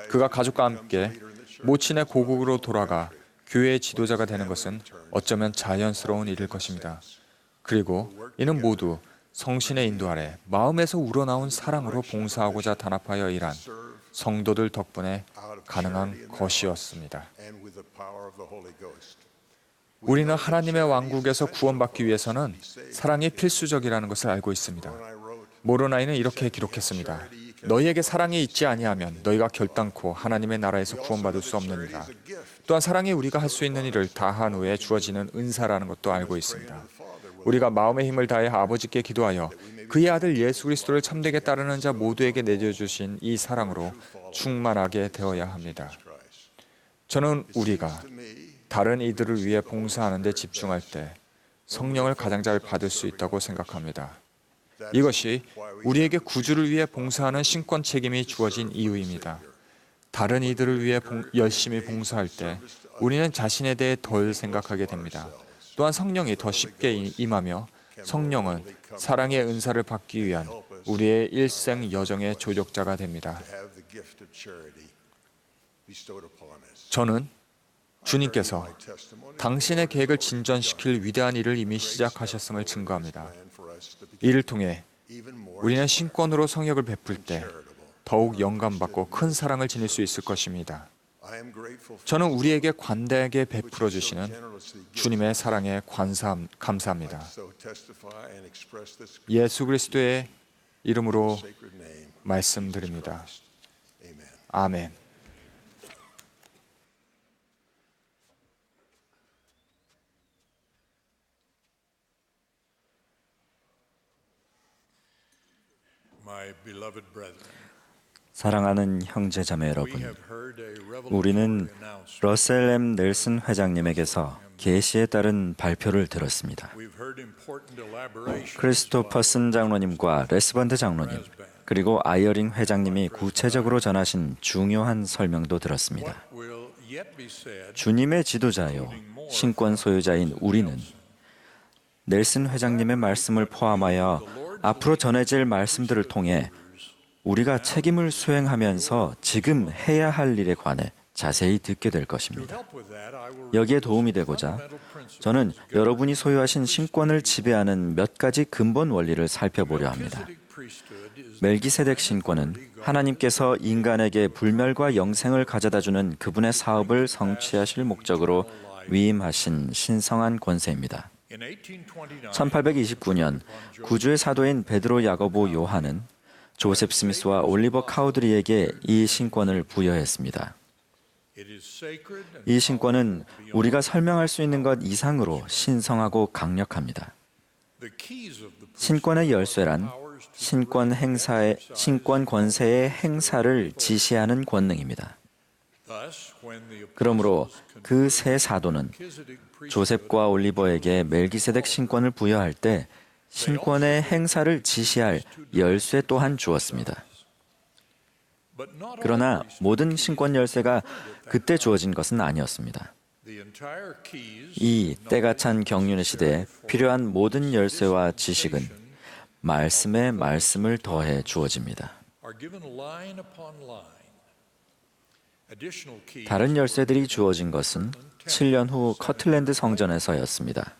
그가 가족과 함께 모친의 고국으로 돌아가 교회의 지도자가 되는 것은 어쩌면 자연스러운 일일 것입니다. 그리고 이는 모두 성신의 인도 아래 마음에서 우러나온 사랑으로 봉사하고자 단합하여 일한 성도들 덕분에 가능한 것이었습니다. 우리는 하나님의 왕국에서 구원받기 위해서는 사랑이 필수적이라는 것을 알고 있습니다. 모로나이는 이렇게 기록했습니다. 너희에게 사랑이 있지 아니하면 너희가 결단코 하나님의 나라에서 구원받을 수 없느니라. 또한 사랑이 우리가 할 수 있는 일을 다한 후에 주어지는 은사라는 것도 알고 있습니다. 우리가 마음의 힘을 다해 아버지께 기도하여 그의 아들 예수 그리스도를 참되게 따르는 자 모두에게 내려주신 이 사랑으로 충만하게 되어야 합니다. 저는 우리가 다른 이들을 위해 봉사하는 데 집중할 때 성령을 가장 잘 받을 수 있다고 생각합니다. 이것이 우리에게 구주를 위해 봉사하는 신권 책임이 주어진 이유입니다. 다른 이들을 위해 열심히 봉사할 때 우리는 자신에 대해 덜 생각하게 됩니다. 또한 성령이 더 쉽게 임하며 성령은 사랑의 은사를 받기 위한 우리의 일생 여정의 조력자가 됩니다. 저는 주님께서 당신의 계획을 진전시킬 위대한 일을 이미 시작하셨음을 증거합니다. 이를 통해 우리는 신권으로 성역을 베풀 때 더욱 영감받고 큰 사랑을 지닐 수 있을 것입니다. 저는 우리에게 관대하게 베풀어 주시는 주님의 사랑에 감사합니다. 예수 그리스도의 이름으로 말씀드립니다. 아멘. 사랑하는 형제자매 여러분, 우리는 러셀 M. 넬슨 회장님에게서 계시에 따른 발표를 들었습니다. 크리스토퍼슨 장로님과 레스반드 장로님, 그리고 아이어링 회장님이 구체적으로 전하신 중요한 설명도 들었습니다. 주님의 지도자요, 신권 소유자인 우리는 넬슨 회장님의 말씀을 포함하여 앞으로 전해질 말씀들을 통해 우리가 책임을 수행하면서 지금 해야 할 일에 관해 자세히 듣게 될 것입니다. 여기에 도움이 되고자 저는 여러분이 소유하신 신권을 지배하는 몇 가지 근본 원리를 살펴보려 합니다. 멜기세덱 신권은 하나님께서 인간에게 불멸과 영생을 가져다주는 그분의 사업을 성취하실 목적으로 위임하신 신성한 권세입니다. 1829년 구주의 사도인 베드로 야고보 요한은 조셉 스미스와 올리버 카우드리에게 이 신권을 부여했습니다. 이 신권은 우리가 설명할 수 있는 것 이상으로 신성하고 강력합니다. 신권의 열쇠란 신권 권세의 행사를 지시하는 권능입니다. 그러므로 그 세 사도는 조셉과 올리버에게 멜기세덱 신권을 부여할 때 신권의 행사를 지시할 열쇠 또한 주었습니다. 그러나 모든 신권 열쇠가 그때 주어진 것은 아니었습니다. 이 때가 찬 경륜의 시대에 필요한 모든 열쇠와 지식은 말씀에 말씀을 더해 주어집니다. 다른 열쇠들이 주어진 것은 7년 후 커틀랜드 성전에서였습니다.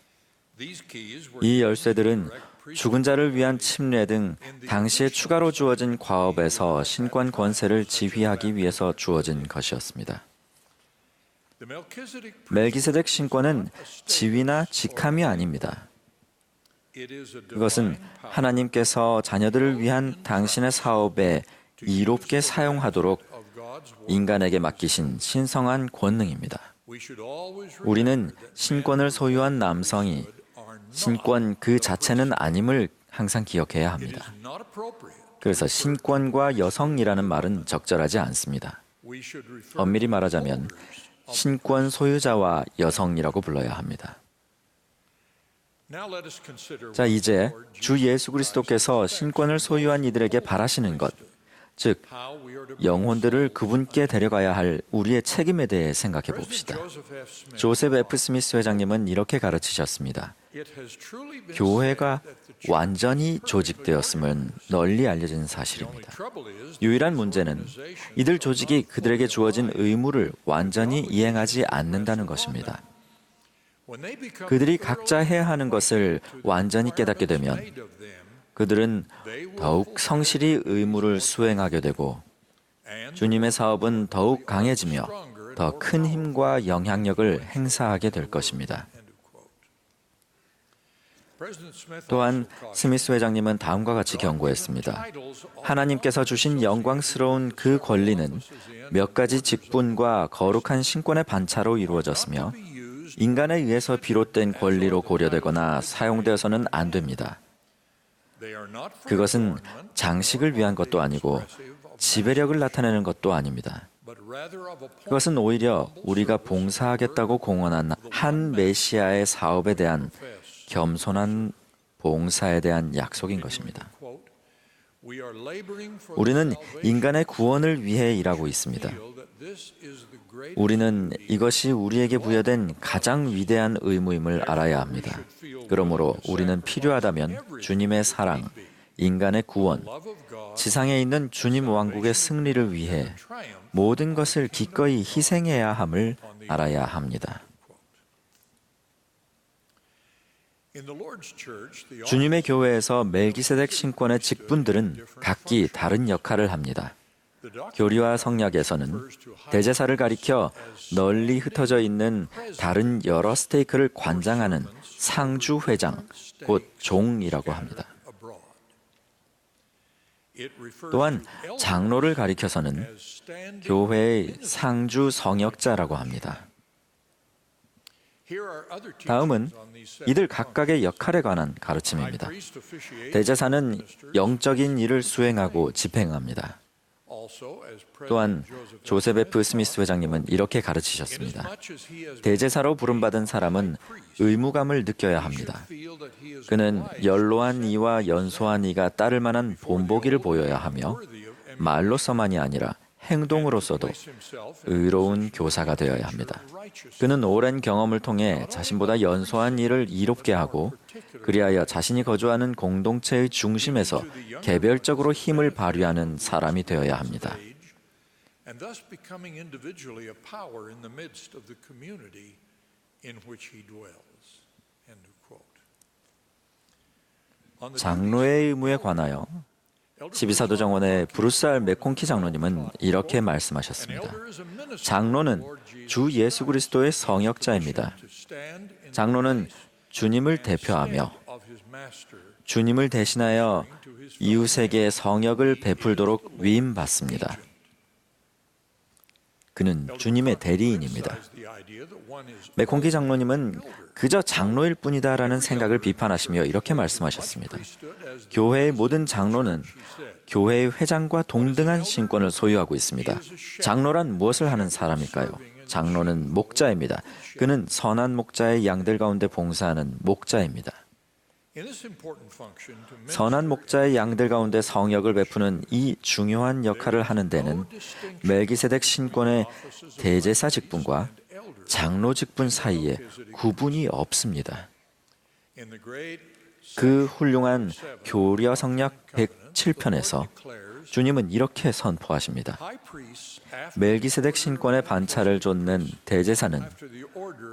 이 열쇠들은 죽은 자를 위한 침례 등 당시에 추가로 주어진 과업에서 신권 권세를 지휘하기 위해서 주어진 것이었습니다. 멜기세덱 신권은 지위나 직함이 아닙니다. 그것은 하나님께서 자녀들을 위한 당신의 사업에 이롭게 사용하도록 인간에게 맡기신 신성한 권능입니다. 우리는 신권을 소유한 남성이 신권 그 자체는 아님을 항상 기억해야 합니다. 그래서 신권과 여성이라는 말은 적절하지 않습니다. 엄밀히 말하자면 신권 소유자와 여성이라고 불러야 합니다. 자, 이제 주 예수 그리스도께서 신권을 소유한 이들에게 바라시는 것, 즉 영혼들을 그분께 데려가야 할 우리의 책임에 대해 생각해 봅시다. 조셉 F. 스미스 회장님은 이렇게 가르치셨습니다. 교회가 완전히 조직되었음은 널리 알려진 사실입니다. 유일한 문제는 이들 조직이 그들에게 주어진 의무를 완전히 이행하지 않는다는 것입니다. 그들이 각자 해야 하는 것을 완전히 깨닫게 되면 그들은 더욱 성실히 의무를 수행하게 되고 주님의 사업은 더욱 강해지며 더 큰 힘과 영향력을 행사하게 될 것입니다. 또한 스미스 회장님은 다음과 같이 경고했습니다. 하나님께서 주신 영광스러운 그 권리는 몇 가지 직분과 거룩한 신권의 반차로 이루어졌으며 인간에 의해서 비롯된 권리로 고려되거나 사용되어서는 안 됩니다. 그것은 장식을 위한 것도 아니고 지배력을 나타내는 것도 아닙니다. 그것은 오히려 우리가 봉사하겠다고 공언한 한 메시아의 사업에 대한 겸손한 봉사에 대한 약속인 것입니다. 우리는 인간의 구원을 위해 일하고 있습니다. 우리는 이것이 우리에게 부여된 가장 위대한 의무임을 알아야 합니다. 그러므로 우리는 필요하다면 주님의 사랑, 인간의 구원, 지상에 있는 주님 왕국의 승리를 위해 모든 것을 기꺼이 희생해야 함을 알아야 합니다. 주님의 교회에서 멜기세덱 신권의 직분들은 각기 다른 역할을 합니다. 교리와 성약에서는 대제사를 가리켜 널리 흩어져 있는 다른 여러 스테이크를 관장하는 상주 회장, 곧 종이라고 합니다. 또한 장로를 가리켜서는 교회의 상주 성역자라고 합니다. 다음은 이들 각각의 역할에 관한 가르침입니다. 대제사는 영적인 일을 수행하고 집행합니다. 또한 조셉 F. 스미스 회장님은 이렇게 가르치셨습니다. 대제사로 부름받은 사람은 의무감을 느껴야 합니다. 그는 연로한 이와 연소한 이가 따를 만한 본보기를 보여야 하며 말로서만이 아니라 행동으로서도 의로운 교사가 되어야 합니다. 그는 오랜 경험을 통해 자신보다 연소한 이를 이롭게 하고 그리하여 자신이 거주하는 공동체의 중심에서 개별적으로 힘을 발휘하는 사람이 되어야 합니다. 장로의 의무에 관하여 12사도 정원의 브루스 R. 맥콘키 장로님은 이렇게 말씀하셨습니다. 장로는 주 예수 그리스도의 성역자입니다. 장로는 주님을 대표하며 주님을 대신하여 이웃에게 성역을 베풀도록 위임받습니다. 그는 주님의 대리인입니다. 맥콘키 장로님은 그저 장로일 뿐이다라는 생각을 비판하시며 이렇게 말씀하셨습니다. 교회의 모든 장로는 교회의 회장과 동등한 신권을 소유하고 있습니다. 장로란 무엇을 하는 사람일까요? 장로는 목자입니다. 그는 선한 목자의 양들 가운데 봉사하는 목자입니다. 선한 목자의 양들 가운데 성역을 베푸는 이 중요한 역할을 하는 데는 멜기세덱 신권의 대제사 직분과 장로 직분 사이에 구분이 없습니다. 그 훌륭한 교려 성약 107편에서 주님은 이렇게 선포하십니다. 멜기세덱 신권의 반차를 좇는 대제사는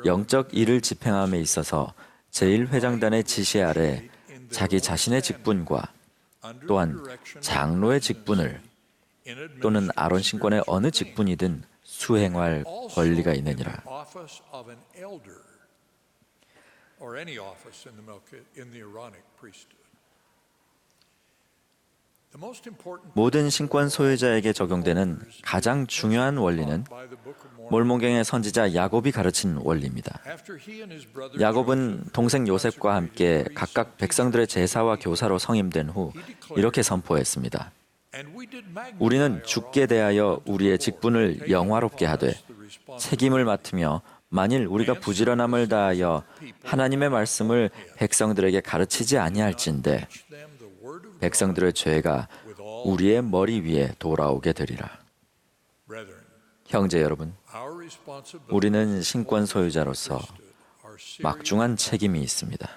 영적 일을 집행함에 있어서 제1회장단의 지시 아래 자기 자신의 직분과 또한 장로의 직분을 또는 아론 신권의 어느 직분이든 수행할 권리가 있느니라. 모든 신권 소유자에게 적용되는 가장 중요한 원리는 몰몬경의 선지자 야곱이 가르친 원리입니다. 야곱은 동생 요셉과 함께 각각 백성들의 제사와 교사로 성임된 후 이렇게 선포했습니다. 우리는 주께 대하여 우리의 직분을 영화롭게 하되 책임을 맡으며 만일 우리가 부지런함을 다하여 하나님의 말씀을 백성들에게 가르치지 아니할진대 백성들의 죄가 우리의 머리 위에 돌아오게 되리라. 형제 여러분, 우리는 신권 소유자로서 막중한 책임이 있습니다.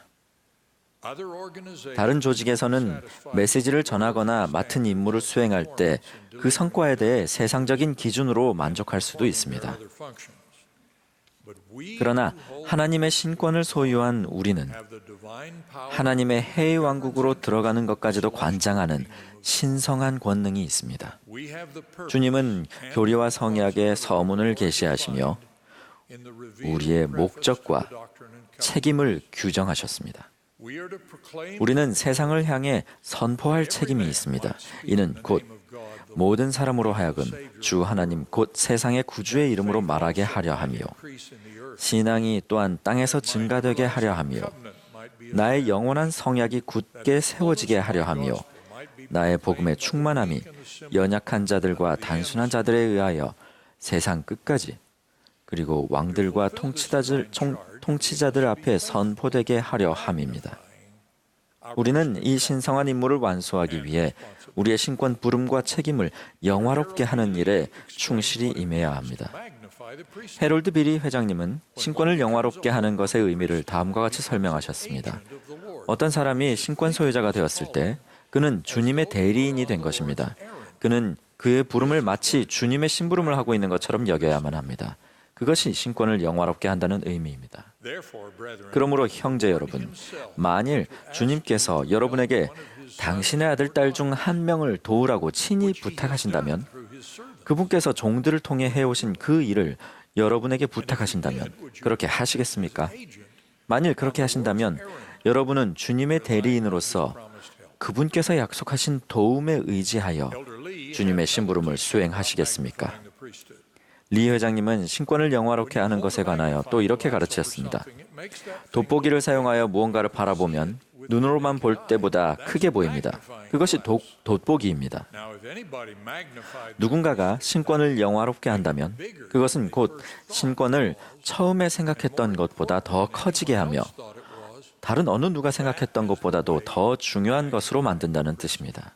다른 조직에서는 메시지를 전하거나 맡은 임무를 수행할 때 그 성과에 대해 세상적인 기준으로 만족할 수도 있습니다. 그러나 하나님의 신권을 소유한 우리는 하나님의 해의 왕국으로 들어가는 것까지도 관장하는 신성한 권능이 있습니다. 주님은 교리와 성약의 서문을 계시하시며 우리의 목적과 책임을 규정하셨습니다. 우리는 세상을 향해 선포할 책임이 있습니다. 이는 곧 모든 사람으로 하여금 주 하나님 곧 세상의 구주의 이름으로 말하게 하려 하며 신앙이 또한 땅에서 증가되게 하려 하며 나의 영원한 성약이 굳게 세워지게 하려 하며 나의 복음의 충만함이 연약한 자들과 단순한 자들에 의하여 세상 끝까지 그리고 왕들과 통치자들 앞에 선포되게 하려 함입니다. 우리는 이 신성한 임무를 완수하기 위해 우리의 신권 부름과 책임을 영화롭게 하는 일에 충실히 임해야 합니다. 해롤드 비리 회장님은 신권을 영화롭게 하는 것의 의미를 다음과 같이 설명하셨습니다. 어떤 사람이 신권 소유자가 되었을 때 그는 주님의 대리인이 된 것입니다. 그는 그의 부름을 마치 주님의 심부름을 하고 있는 것처럼 여겨야만 합니다. 그것이 신권을 영화롭게 한다는 의미입니다. 그러므로 형제 여러분, 만일 주님께서 여러분에게 당신의 아들, 딸 중 한 명을 도우라고 친히 부탁하신다면, 그분께서 종들을 통해 해오신 그 일을 여러분에게 부탁하신다면 그렇게 하시겠습니까? 만일 그렇게 하신다면 여러분은 주님의 대리인으로서 그분께서 약속하신 도움에 의지하여 주님의 심부름을 수행하시겠습니까? 리 회장님은 신권을 영화롭게 하는 것에 관하여 또 이렇게 가르치셨습니다. 돋보기를 사용하여 무언가를 바라보면 눈으로만 볼 때보다 크게 보입니다. 그것이 돋보기입니다. 누군가가 신권을 영화롭게 한다면 그것은 곧 신권을 처음에 생각했던 것보다 더 커지게 하며 다른 어느 누가 생각했던 것보다도 더 중요한 것으로 만든다는 뜻입니다.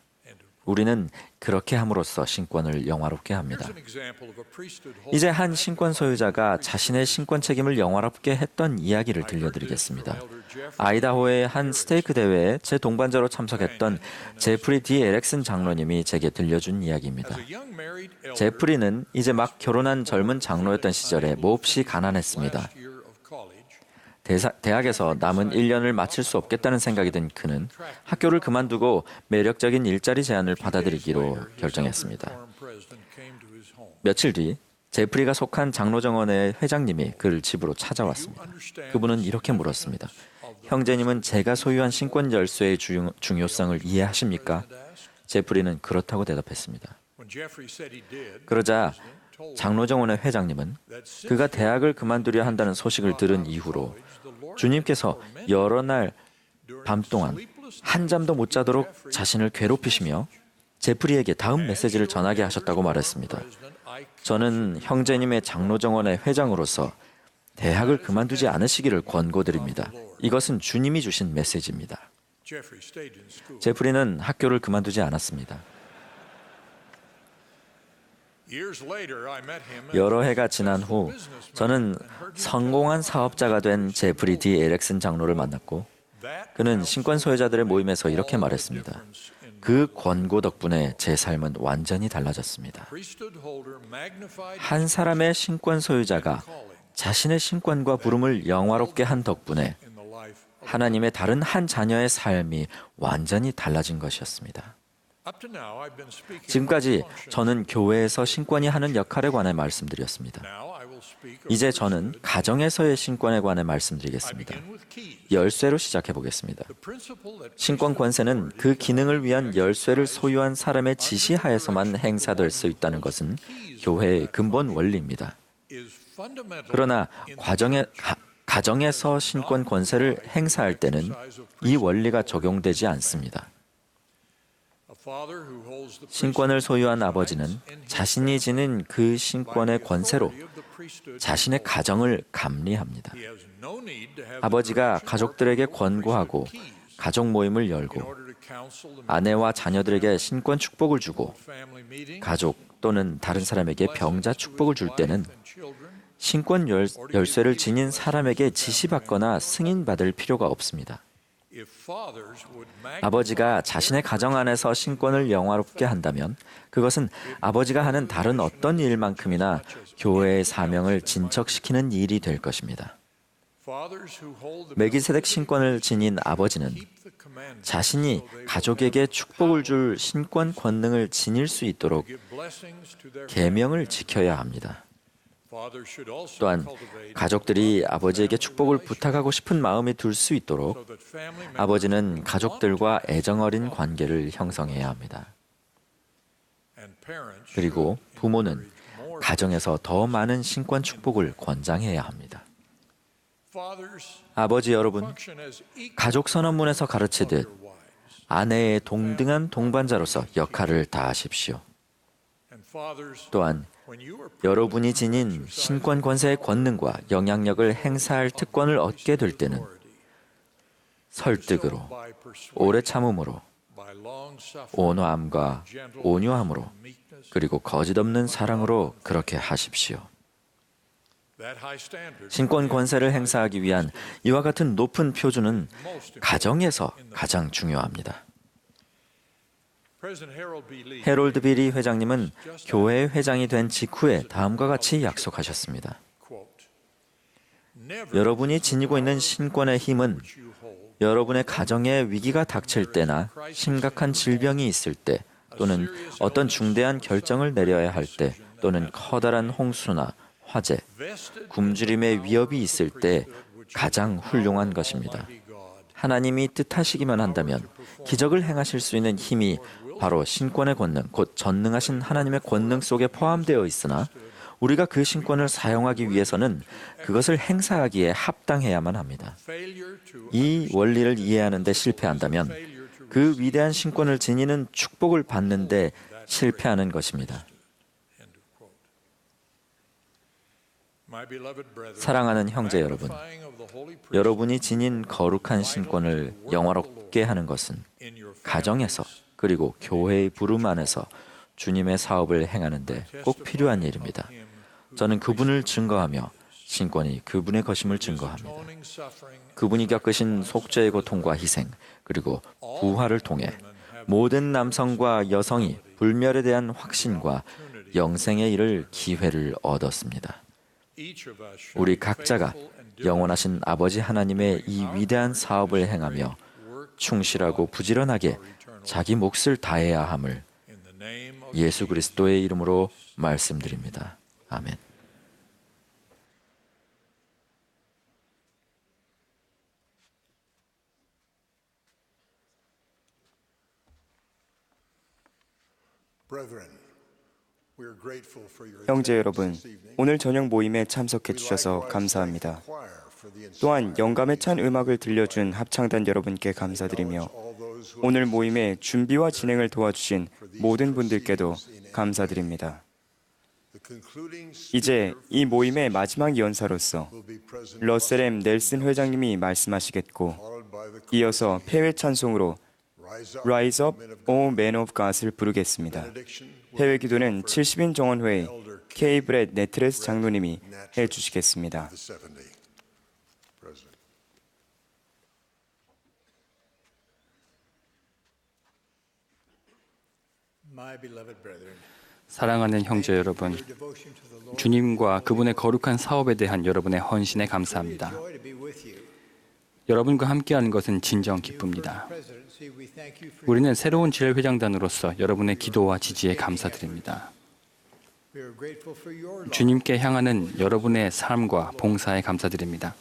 우리는 그렇게 함으로써 신권을 영화롭게 합니다. 이제 한 신권 소유자가 자신의 신권 책임을 영화롭게 했던 이야기를 들려드리겠습니다. 아이다호의 한 스테이크 대회에 제 동반자로 참석했던 제프리 D. 에렉슨 장로님이 제게 들려준 이야기입니다. 제프리는 이제 막 결혼한 젊은 장로였던 시절에 몹시 가난했습니다. 대학에서 남은 1년을 마칠 수 없겠다는 생각이 든 그는 학교를 그만두고 매력적인 일자리 제안을 받아들이기로 결정했습니다. 며칠 뒤 제프리가 속한 장로정원의 회장님이 그를 집으로 찾아왔습니다. 그분은 이렇게 물었습니다. 형제님은 제가 소유한 신권 열쇠의 중요성을 이해하십니까? 제프리는 그렇다고 대답했습니다. 그러자 장로정원의 회장님은 그가 대학을 그만두려 한다는 소식을 들은 이후로 주님께서 여러 날 밤 동안 한 잠도 못 자도록 자신을 괴롭히시며 제프리에게 다음 메시지를 전하게 하셨다고 말했습니다. 저는 형제님의 장로정원의 회장으로서 대학을 그만두지 않으시기를 권고드립니다. 이것은 주님이 주신 메시지입니다. 제프리는 학교를 그만두지 않았습니다. 여러 해가 지난 후 저는 성공한 사업자가 된 제프리 D. 에렉슨 장로를 만났고 그는 신권 소유자들의 모임에서 이렇게 말했습니다. 그 권고 덕분에 제 삶은 완전히 달라졌습니다. 한 사람의 신권 소유자가 자신의 신권과 부름을 영화롭게 한 덕분에 하나님의 다른 한 자녀의 삶이 완전히 달라진 것이었습니다. 지금까지 저는 교회에서 신권이 하는 역할에 관해 말씀드렸습니다. 이제 저는 가정에서의 신권에 관해 말씀드리겠습니다. 열쇠로 시작해 보겠습니다. 신권 권세는 그 기능을 위한 열쇠를 소유한 사람의 지시하에서만 행사될 수 있다는 것은 교회의 근본 원리입니다. 그러나 가정에서 신권 권세를 행사할 때는 이 원리가 적용되지 않습니다. 신권을 소유한 아버지는 자신이 지닌 그 신권의 권세로 자신의 가정을 감리합니다. 아버지가 가족들에게 권고하고 가족 모임을 열고 아내와 자녀들에게 신권 축복을 주고 가족 또는 다른 사람에게 병자 축복을 줄 때는 신권 열쇠를 지닌 사람에게 지시받거나 승인받을 필요가 없습니다. 아버지가 자신의 가정 안에서 신권을 영화롭게 한다면 그것은 아버지가 하는 다른 어떤 일만큼이나 교회의 사명을 진척시키는 일이 될 것입니다. 멜기세덱 신권을 지닌 아버지는 자신이 가족에게 축복을 줄 신권 권능을 지닐 수 있도록 계명을 지켜야 합니다. 또한 가족들이 아버지에게 축복을 부탁하고 싶은 마음이 들 수 있도록 아버지는 가족들과 애정어린 관계를 형성해야 합니다. 그리고 부모는 가정에서 더 많은 신권 축복을 권장해야 합니다. 아버지 여러분, 가족 선언문에서 가르치듯 아내의 동등한 동반자로서 역할을 다하십시오. 또한 여러분이 지닌 신권 권세의 권능과 영향력을 행사할 특권을 얻게 될 때는 설득으로, 오래 참음으로, 온화함과 온유함으로, 그리고 거짓없는 사랑으로 그렇게 하십시오. 신권 권세를 행사하기 위한 이와 같은 높은 표준은 가정에서 가장 중요합니다. 해롤드 비리 회장님은 교회의 회장이 된 직후에 다음과 같이 약속하셨습니다. 여러분이 지니고 있는 신권의 힘은 여러분의 가정에 위기가 닥칠 때나 심각한 질병이 있을 때, 또는 어떤 중대한 결정을 내려야 할 때, 또는 커다란 홍수나 화재, 굶주림의 위협이 있을 때 가장 훌륭한 것입니다. 하나님이 뜻하시기만 한다면 기적을 행하실 수 있는 힘이 바로 신권의 권능, 곧 전능하신 하나님의 권능 속에 포함되어 있으나 우리가 그 신권을 사용하기 위해서는 그것을 행사하기에 합당해야만 합니다. 이 원리를 이해하는 데 실패한다면 그 위대한 신권을 지니는 축복을 받는 데 실패하는 것입니다. 사랑하는 형제 여러분, 여러분이 지닌 거룩한 신권을 영화롭게 하는 것은 가정에서 그리고 교회의 부름 안에서 주님의 사업을 행하는 데 꼭 필요한 일입니다. 저는 그분을 증거하며 신권이 그분의 것임을 증거합니다. 그분이 겪으신 속죄의 고통과 희생, 그리고 부활을 통해 모든 남성과 여성이 불멸에 대한 확신과 영생에 이를 기회를 얻었습니다. 우리 각자가 영원하신 아버지 하나님의 이 위대한 사업을 행하며 충실하고 부지런하게 자기 몫을 다해야 함을 예수 그리스도의 이름으로 말씀드립니다. 아멘. 형제 여러분, 오늘 저녁 모임에 참석해 주셔서 감사합니다. 또한 영감에 찬 음악을 들려준 합창단 여러분께 감사드리며 오늘 모임의 준비와 진행을 도와주신 모든 분들께도 감사드립니다. 이제 이 모임의 마지막 연사로서 러셀 M. 넬슨 회장님이 말씀하시겠고, 이어서 폐회 찬송으로 Rise Up, O Man of God을 부르겠습니다. 폐회 기도는 70인 정원회의 K. 브렛 네트레스 장로님이 해주시겠습니다. 사랑하는 형제 여러분, 주님과 그분의 거룩한 사업에 대한 여러분의 헌신에 감사합니다. 여러분과 함께하는 것은 진정 기쁩니다. 우리는 새로운 지회회장단으로서 여러분의 기도와 지지에 감사드립니다. 주님께 향하는 여러분의 삶과 봉사에 감사드립니다.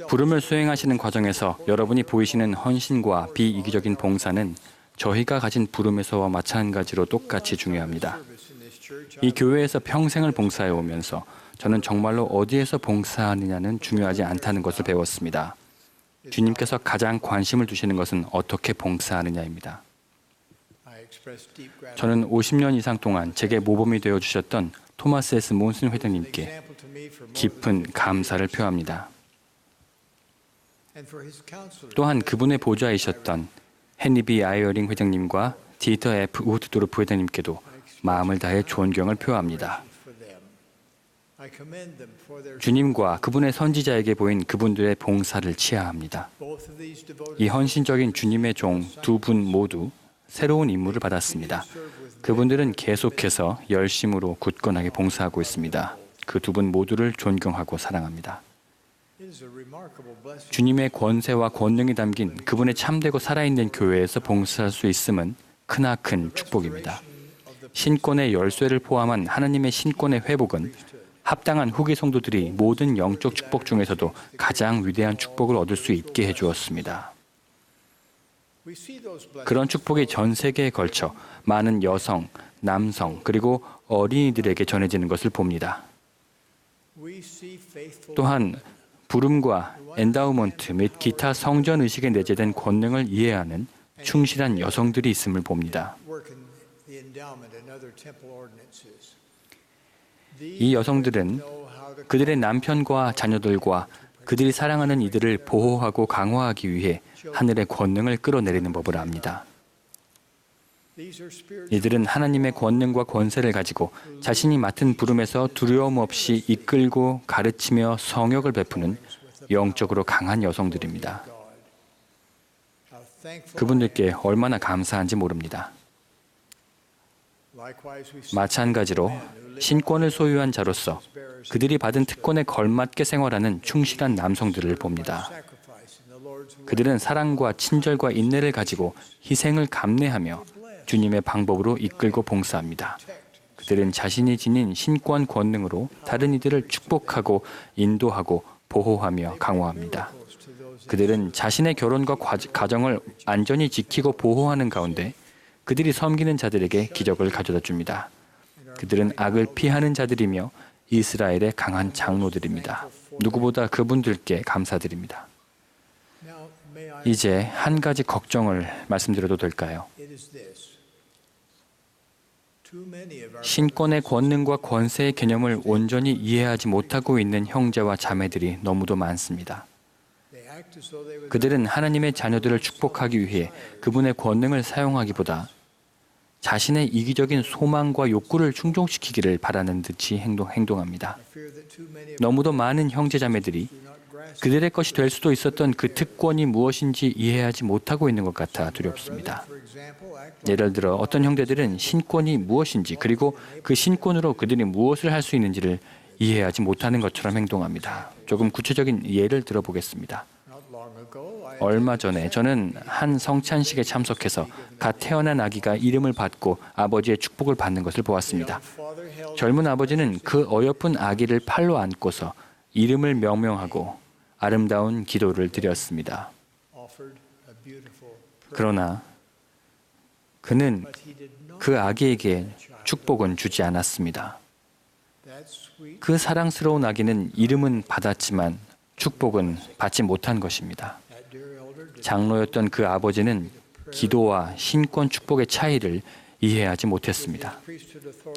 부름을 수행하시는 과정에서 여러분이 보이시는 헌신과 비이기적인 봉사는 저희가 가진 부름에서와 마찬가지로 똑같이 중요합니다. 이 교회에서 평생을 봉사해 오면서 저는 정말로 어디에서 봉사하느냐는 중요하지 않다는 것을 배웠습니다. 주님께서 가장 관심을 두시는 것은 어떻게 봉사하느냐입니다. 저는 50년 이상 동안 제게 모범이 되어주셨던 토마스 S. 몬슨 회장님께 깊은 감사를 표합니다. 또한 그분의 보좌이셨던 헨리 B. 아이어링 회장님과 디터 F. 우트도르프 회장님께도 마음을 다해 존경을 표합니다. 주님과 그분의 선지자에게 보인 그분들의 봉사를 치하합니다. 이 헌신적인 주님의 종 두 분 모두 새로운 임무를 받았습니다. 그분들은 계속해서 열심으로 굳건하게 봉사하고 있습니다. 그 두 분 모두를 존경하고 사랑합니다. 주님의 권세와 권능이 담긴 그분의 참되고 살아있는 교회에서 봉사할 수 있음은 크나큰 축복입니다. 신권의 열쇠를 포함한 하나님의 신권의 회복은 합당한 후기 성도들이 모든 영적 축복 중에서도 가장 위대한 축복을 얻을 수 있게 해주었습니다. 그런 축복이 전 세계에 걸쳐 많은 여성, 남성, 그리고 어린이들에게 전해지는 것을 봅니다. 또한 부름과 엔다우먼트 및 기타 성전 의식에 내재된 권능을 이해하는 충실한 여성들이 있음을 봅니다. 이 여성들은 그들의 남편과 자녀들과 그들이 사랑하는 이들을 보호하고 강화하기 위해 하늘의 권능을 끌어내리는 법을 압니다. 이들은 하나님의 권능과 권세를 가지고 자신이 맡은 부름에서 두려움 없이 이끌고 가르치며 성역을 베푸는 영적으로 강한 여성들입니다. 그분들께 얼마나 감사한지 모릅니다. 마찬가지로 신권을 소유한 자로서 그들이 받은 특권에 걸맞게 생활하는 충실한 남성들을 봅니다. 그들은 사랑과 친절과 인내를 가지고 희생을 감내하며 주님의 방법으로 이끌고 봉사합니다. 그들은 자신이 지닌 신권 권능으로 다른 이들을 축복하고 인도하고 보호하며 강화합니다. 그들은 자신의 결혼과 가정을 안전히 지키고 보호하는 가운데 그들이 섬기는 자들에게 기적을 가져다 줍니다. 그들은 악을 피하는 자들이며 이스라엘의 강한 장로들입니다. 누구보다 그분들께 감사드립니다. 이제 한 가지 걱정을 말씀드려도 될까요? 신권의 권능과 권세의 개념을 온전히 이해하지 못하고 있는 형제와 자매들이 너무도 많습니다. 그들은 하나님의 자녀들을 축복하기 위해 그분의 권능을 사용하기보다 자신의 이기적인 소망과 욕구를 충족시키기를 바라는 듯이 행동합니다. 너무도 많은 형제자매들이 그들의 것이 될 수도 있었던 그 특권이 무엇인지 이해하지 못하고 있는 것 같아 두렵습니다. 예를 들어 어떤 형제들은 신권이 무엇인지 그리고 그 신권으로 그들이 무엇을 할 수 있는지를 이해하지 못하는 것처럼 행동합니다. 조금 구체적인 예를 들어보겠습니다. 얼마 전에 저는 한 성찬식에 참석해서 갓 태어난 아기가 이름을 받고 아버지의 축복을 받는 것을 보았습니다. 젊은 아버지는 그 어여쁜 아기를 팔로 안고서 이름을 명명하고 아름다운 기도를 드렸습니다. 그러나 그는 그 아기에게 축복은 주지 않았습니다. 그 사랑스러운 아기는 이름은 받았지만 축복은 받지 못한 것입니다. 장로였던 그 아버지는 기도와 신권 축복의 차이를 이해하지 못했습니다.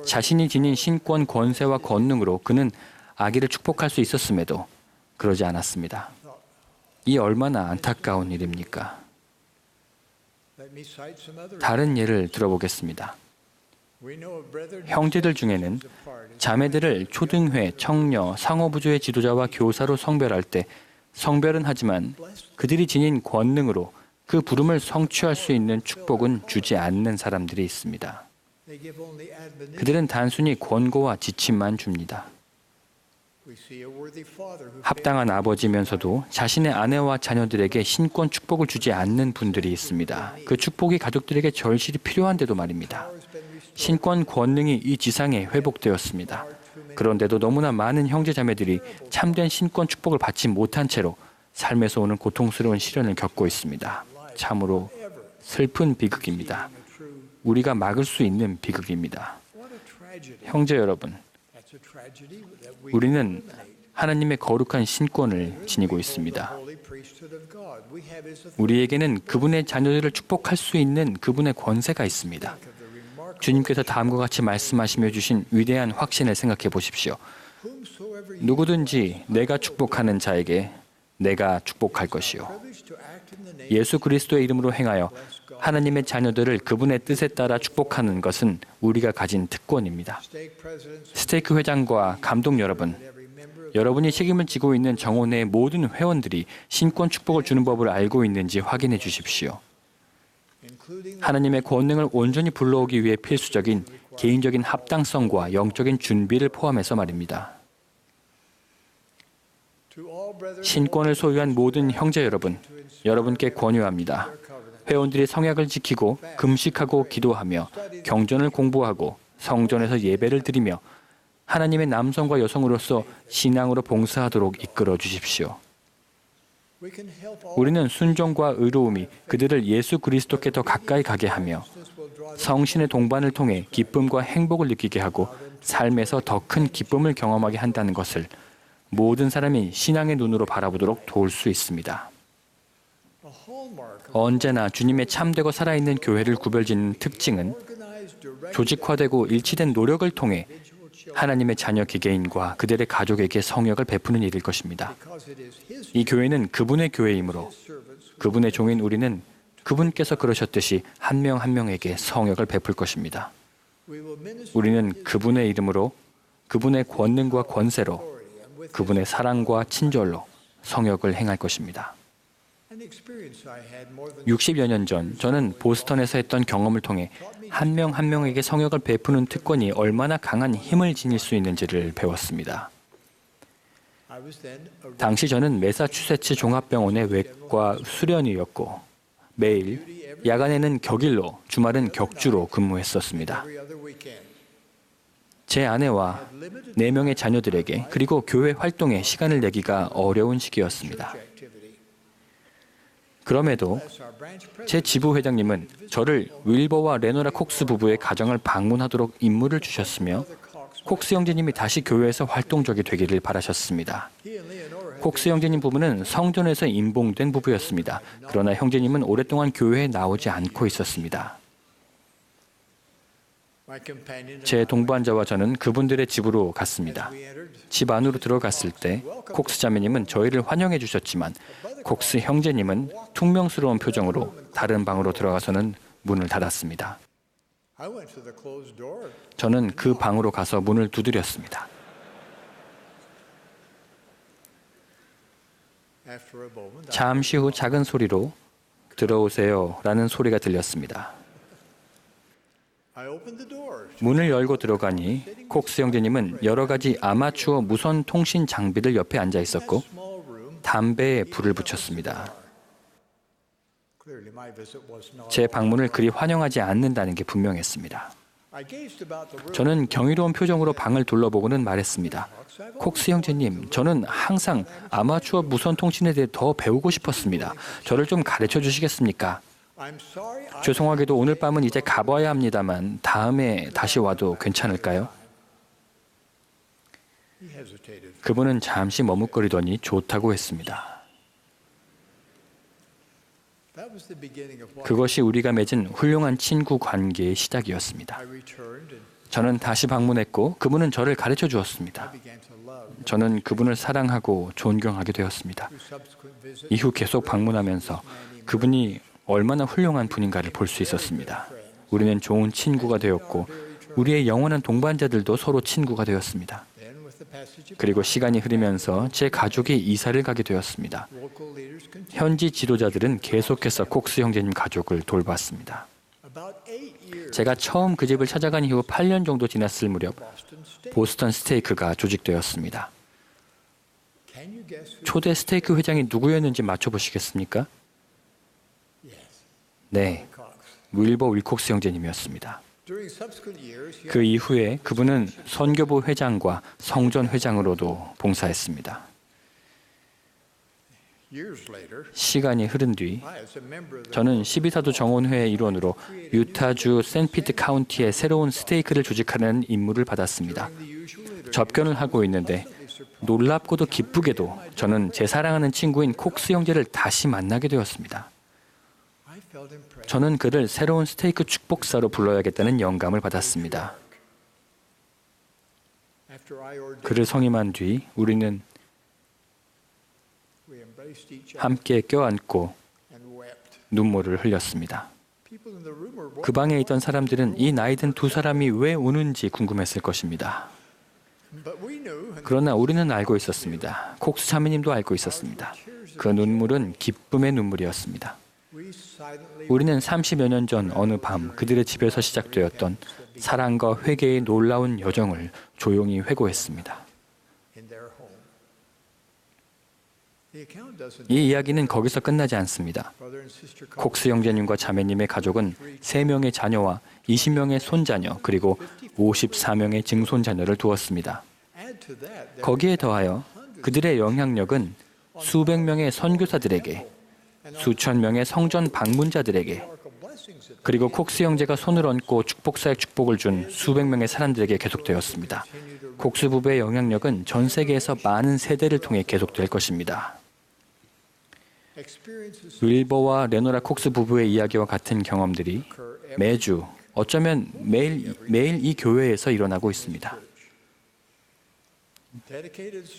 자신이 지닌 신권 권세와 권능으로 그는 아기를 축복할 수 있었음에도 그러지 않았습니다. 이 얼마나 안타까운 일입니까? 다른 예를 들어보겠습니다. 형제들 중에는 자매들을 초등회, 청녀, 상어부조의 지도자와 교사로 성별할 때 성별은 하지만 그들이 지닌 권능으로 그 부름을 성취할 수 있는 축복은 주지 않는 사람들이 있습니다. 그들은 단순히 권고와 지침만 줍니다. 합당한 아버지면서도 자신의 아내와 자녀들에게 신권 축복을 주지 않는 분들이 있습니다. 그 축복이 가족들에게 절실히 필요한데도 말입니다. 신권 권능이 이 지상에 회복되었습니다. 그런데도 너무나 많은 형제자매들이 참된 신권 축복을 받지 못한 채로 삶에서 오는 고통스러운 시련을 겪고 있습니다. 참으로 슬픈 비극입니다. 우리가 막을 수 있는 비극입니다. 형제 여러분, 우리는 하나님의 거룩한 신권을 지니고 있습니다. 우리에게는 그분의 자녀들을 축복할 수 있는 그분의 권세가 있습니다. 주님께서 다음과 같이 말씀하시며 주신 위대한 확신을 생각해 보십시오. 누구든지 내가 축복하는 자에게 내가 축복할 것이요. 예수 그리스도의 이름으로 행하여 하나님의 자녀들을 그분의 뜻에 따라 축복하는 것은 우리가 가진 특권입니다. 스테이크 회장과 감독 여러분, 여러분이 책임을 지고 있는 정원의 모든 회원들이 신권 축복을 주는 법을 알고 있는지 확인해 주십시오. 하나님의 권능을 온전히 불러오기 위해 필수적인 개인적인 합당성과 영적인 준비를 포함해서 말입니다. 신권을 소유한 모든 형제 여러분, 여러분께 권유합니다. 회원들이 성약을 지키고 금식하고 기도하며 경전을 공부하고 성전에서 예배를 드리며 하나님의 남성과 여성으로서 신앙으로 봉사하도록 이끌어 주십시오. 우리는 순종과 의로움이 그들을 예수 그리스도께 더 가까이 가게 하며 성신의 동반을 통해 기쁨과 행복을 느끼게 하고 삶에서 더 큰 기쁨을 경험하게 한다는 것을 모든 사람이 신앙의 눈으로 바라보도록 도울 수 있습니다. 언제나 주님의 참되고 살아있는 교회를 구별짓는 특징은 조직화되고 일치된 노력을 통해 하나님의 자녀 개개인과 그들의 가족에게 성역을 베푸는 일일 것입니다. 이 교회는 그분의 교회이므로 그분의 종인 우리는 그분께서 그러셨듯이 한 명 한 명에게 성역을 베풀 것입니다. 우리는 그분의 이름으로, 그분의 권능과 권세로, 그분의 사랑과 친절로 성역을 행할 것입니다. 60여 년 전 저는 보스턴에서 했던 경험을 통해 한 명 한 명에게 성역을 베푸는 특권이 얼마나 강한 힘을 지닐 수 있는지를 배웠습니다. 당시 저는 매사추세츠 종합병원의 외과 수련의였고 매일 야간에는 격일로, 주말은 격주로 근무했었습니다. 제 아내와 4명의 자녀들에게 그리고 교회 활동에 시간을 내기가 어려운 시기였습니다. 그럼에도 제 지부 회장님은 저를 윌버와 레노라 콕스 부부의 가정을 방문하도록 임무를 주셨으며 콕스 형제님이 다시 교회에서 활동적이 되기를 바라셨습니다. 콕스 형제님 부부는 성전에서 임봉된 부부였습니다. 그러나 형제님은 오랫동안 교회에 나오지 않고 있었습니다. 제 동반자와 저는 그분들의 집으로 갔습니다. 집 안으로 들어갔을 때 콕스 자매님은 저희를 환영해 주셨지만 콕스 형제님은 퉁명스러운 표정으로 다른 방으로 들어가서는 문을 닫았습니다. 저는 그 방으로 가서 문을 두드렸습니다. 잠시 후 작은 소리로 들어오세요 라는 소리가 들렸습니다. 문을 열고 들어가니 콕스 형제님은 여러 가지 아마추어 무선 통신 장비들 옆에 앉아 있었고 담배에 불을 붙였습니다. 제 방문을 그리 환영하지 않는다는 게 분명했습니다. 저는 경이로운 표정으로 방을 둘러보고는 말했습니다. 콕스 형제님, 저는 항상 아마추어 무선 통신에 대해 더 배우고 싶었습니다. 저를 좀 가르쳐 주시겠습니까? 죄송하게도 오늘 밤은 이제 가봐야 합니다만 다음에 다시 와도 괜찮을까요? 그분은 잠시 머뭇거리더니 좋다고 했습니다. 그것이 우리가 맺은 훌륭한 친구 관계의 시작이었습니다. 저는 다시 방문했고 그분은 저를 가르쳐 주었습니다. 저는 그분을 사랑하고 존경하게 되었습니다. 이후 계속 방문하면서 그분이 얼마나 훌륭한 분인가를 볼 수 있었습니다. 우리는 좋은 친구가 되었고 우리의 영원한 동반자들도 서로 친구가 되었습니다. 그리고 시간이 흐르면서 제 가족이 이사를 가게 되었습니다. 현지 지도자들은 계속해서 콕스 형제님 가족을 돌봤습니다. 제가 처음 그 집을 찾아간 이후 8년 정도 지났을 무렵 보스턴 스테이크가 조직되었습니다. 초대 스테이크 회장이 누구였는지 맞춰보시겠습니까? 네, 윌버 윌콕스 형제님이었습니다. 그 이후에 그분은 선교부 회장과 성전 회장으로도 봉사했습니다. 시간이 흐른 뒤 저는 12사도 정원회의 일원으로 유타주 샌피트 카운티에 새로운 스테이크를 조직하는 임무를 받았습니다. 접견을 하고 있는데 놀랍고도 기쁘게도 저는 제 사랑하는 친구인 콕스 형제를 다시 만나게 되었습니다. 저는 그를 새로운 스테이크 축복사로 불러야겠다는 영감을 받았습니다. 그를 성임한 뒤 우리는 함께 껴안고 눈물을 흘렸습니다. 그 방에 있던 사람들은 이 나이든 두 사람이 왜 우는지 궁금했을 것입니다. 그러나 우리는 알고 있었습니다. 콕스 자매님도 알고 있었습니다. 그 눈물은 기쁨의 눈물이었습니다. 우리는 30여 년 전 어느 밤 그들의 집에서 시작되었던 사랑과 회개의 놀라운 여정을 조용히 회고했습니다. 이 이야기는 거기서 끝나지 않습니다. 콕스 형제님과 자매님의 가족은 3명의 자녀와 20명의 손자녀 그리고 54명의 증손자녀를 두었습니다. 거기에 더하여 그들의 영향력은 수백 명의 선교사들에게, 수천 명의 성전 방문자들에게, 그리고 콕스 형제가 손을 얹고 축복사의 축복을 준 수백 명의 사람들에게 계속되었습니다. 콕스 부부의 영향력은 전 세계에서 많은 세대를 통해 계속될 것입니다. 윌버와 레노라 콕스 부부의 이야기와 같은 경험들이 매주, 어쩌면 매일 이 교회에서 일어나고 있습니다.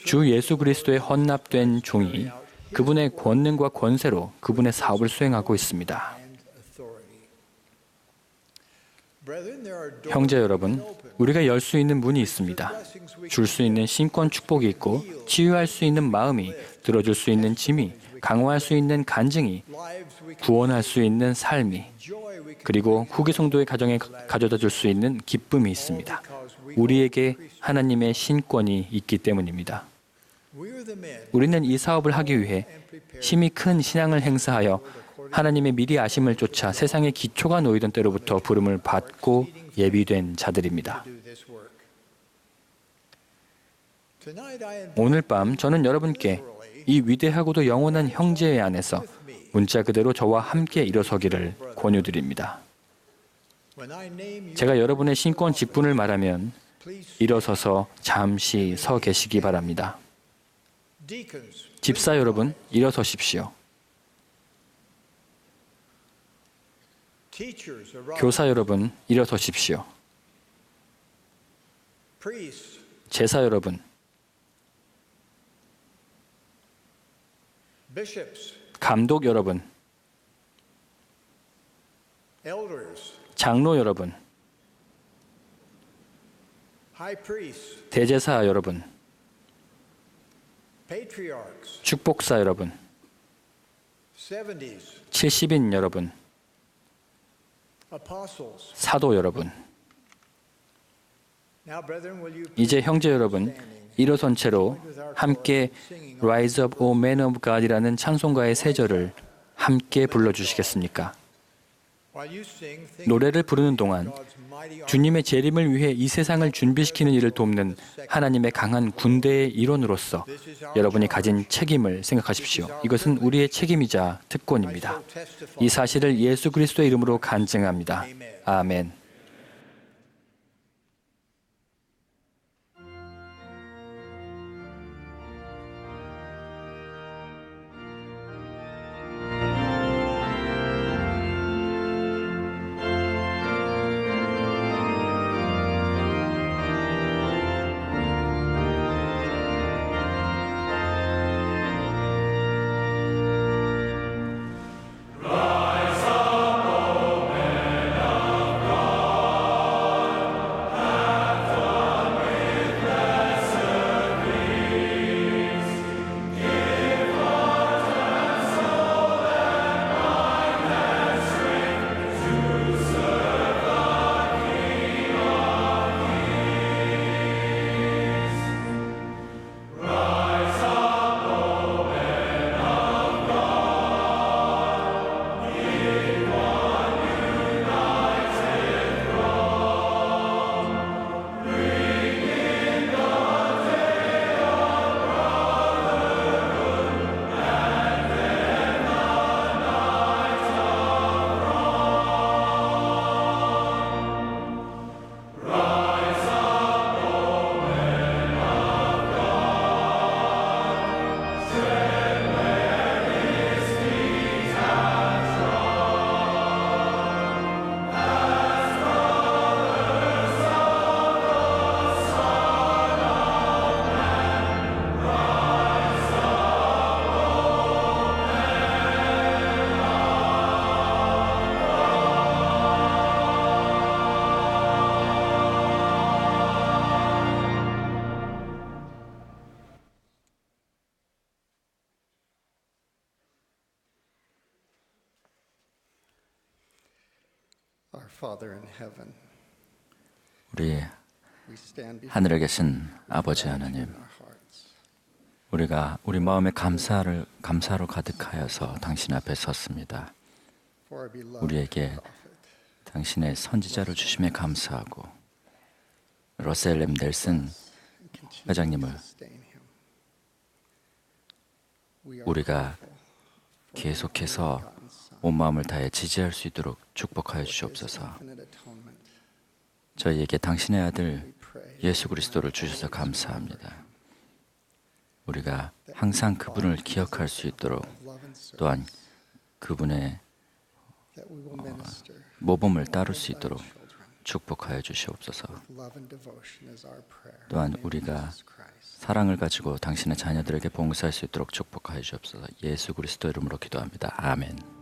주 예수 그리스도의 헌납된 종이 그분의 권능과 권세로 그분의 사업을 수행하고 있습니다. 형제 여러분, 우리가 열 수 있는 문이 있습니다. 줄 수 있는 신권 축복이 있고 치유할 수 있는 마음이, 들어줄 수 있는 짐이, 강화할 수 있는 간증이, 구원할 수 있는 삶이, 그리고 후계 성도의 가정에 가져다 줄 수 있는 기쁨이 있습니다. 우리에게 하나님의 신권이 있기 때문입니다. 우리는 이 사업을 하기 위해 힘이 큰 신앙을 행사하여 하나님의 미리 아심을 쫓아 세상의 기초가 놓이던 때로부터 부름을 받고 예비된 자들입니다. 오늘 밤 저는 여러분께 이 위대하고도 영원한 형제 안에서 문자 그대로 저와 함께 일어서기를 권유드립니다. 제가 여러분의 신권 직분을 말하면 일어서서 잠시 서 계시기 바랍니다. 집사 여러분, 일어서십시오. 교사 여러분, 일어서십시오. 제사 여러분, 감독 여러분, 장로 여러분, 대제사 여러분, 축복사 여러분, 70인 여러분, 사도 여러분, 이제 형제 여러분, 일어선 채로 함께 Rise Up, O Man of God이라는 찬송가의 세 절을 함께 불러주시겠습니까? 노래를 부르는 동안 주님의 재림을 위해 이 세상을 준비시키는 일을 돕는 하나님의 강한 군대의 일원으로서 여러분이 가진 책임을 생각하십시오. 이것은 우리의 책임이자 특권입니다. 이 사실을 예수 그리스도의 이름으로 간증합니다. 아멘. 우리 하늘에 계신 아버지 하나님, 우리가 우리 마음에 감사로 가득하여서 당신 앞에 섰습니다. 우리에게 당신의 선지자를 주심에 감사하고 러셀 M. 넬슨 회장님을 우리가 계속해서 온 마음을 다해 지지할 수 있도록 축복하여 주시옵소서. 저희에게 당신의 아들 예수 그리스도를 주셔서 감사합니다. 우리가 항상 그분을 기억할 수 있도록, 또한 그분의 모범을 따를 수 있도록 축복하여 주시옵소서. 또한 우리가 사랑을 가지고 당신의 자녀들에게 봉사할 수 있도록 축복하여 주옵소서. 예수 그리스도 이름으로 기도합니다. 아멘.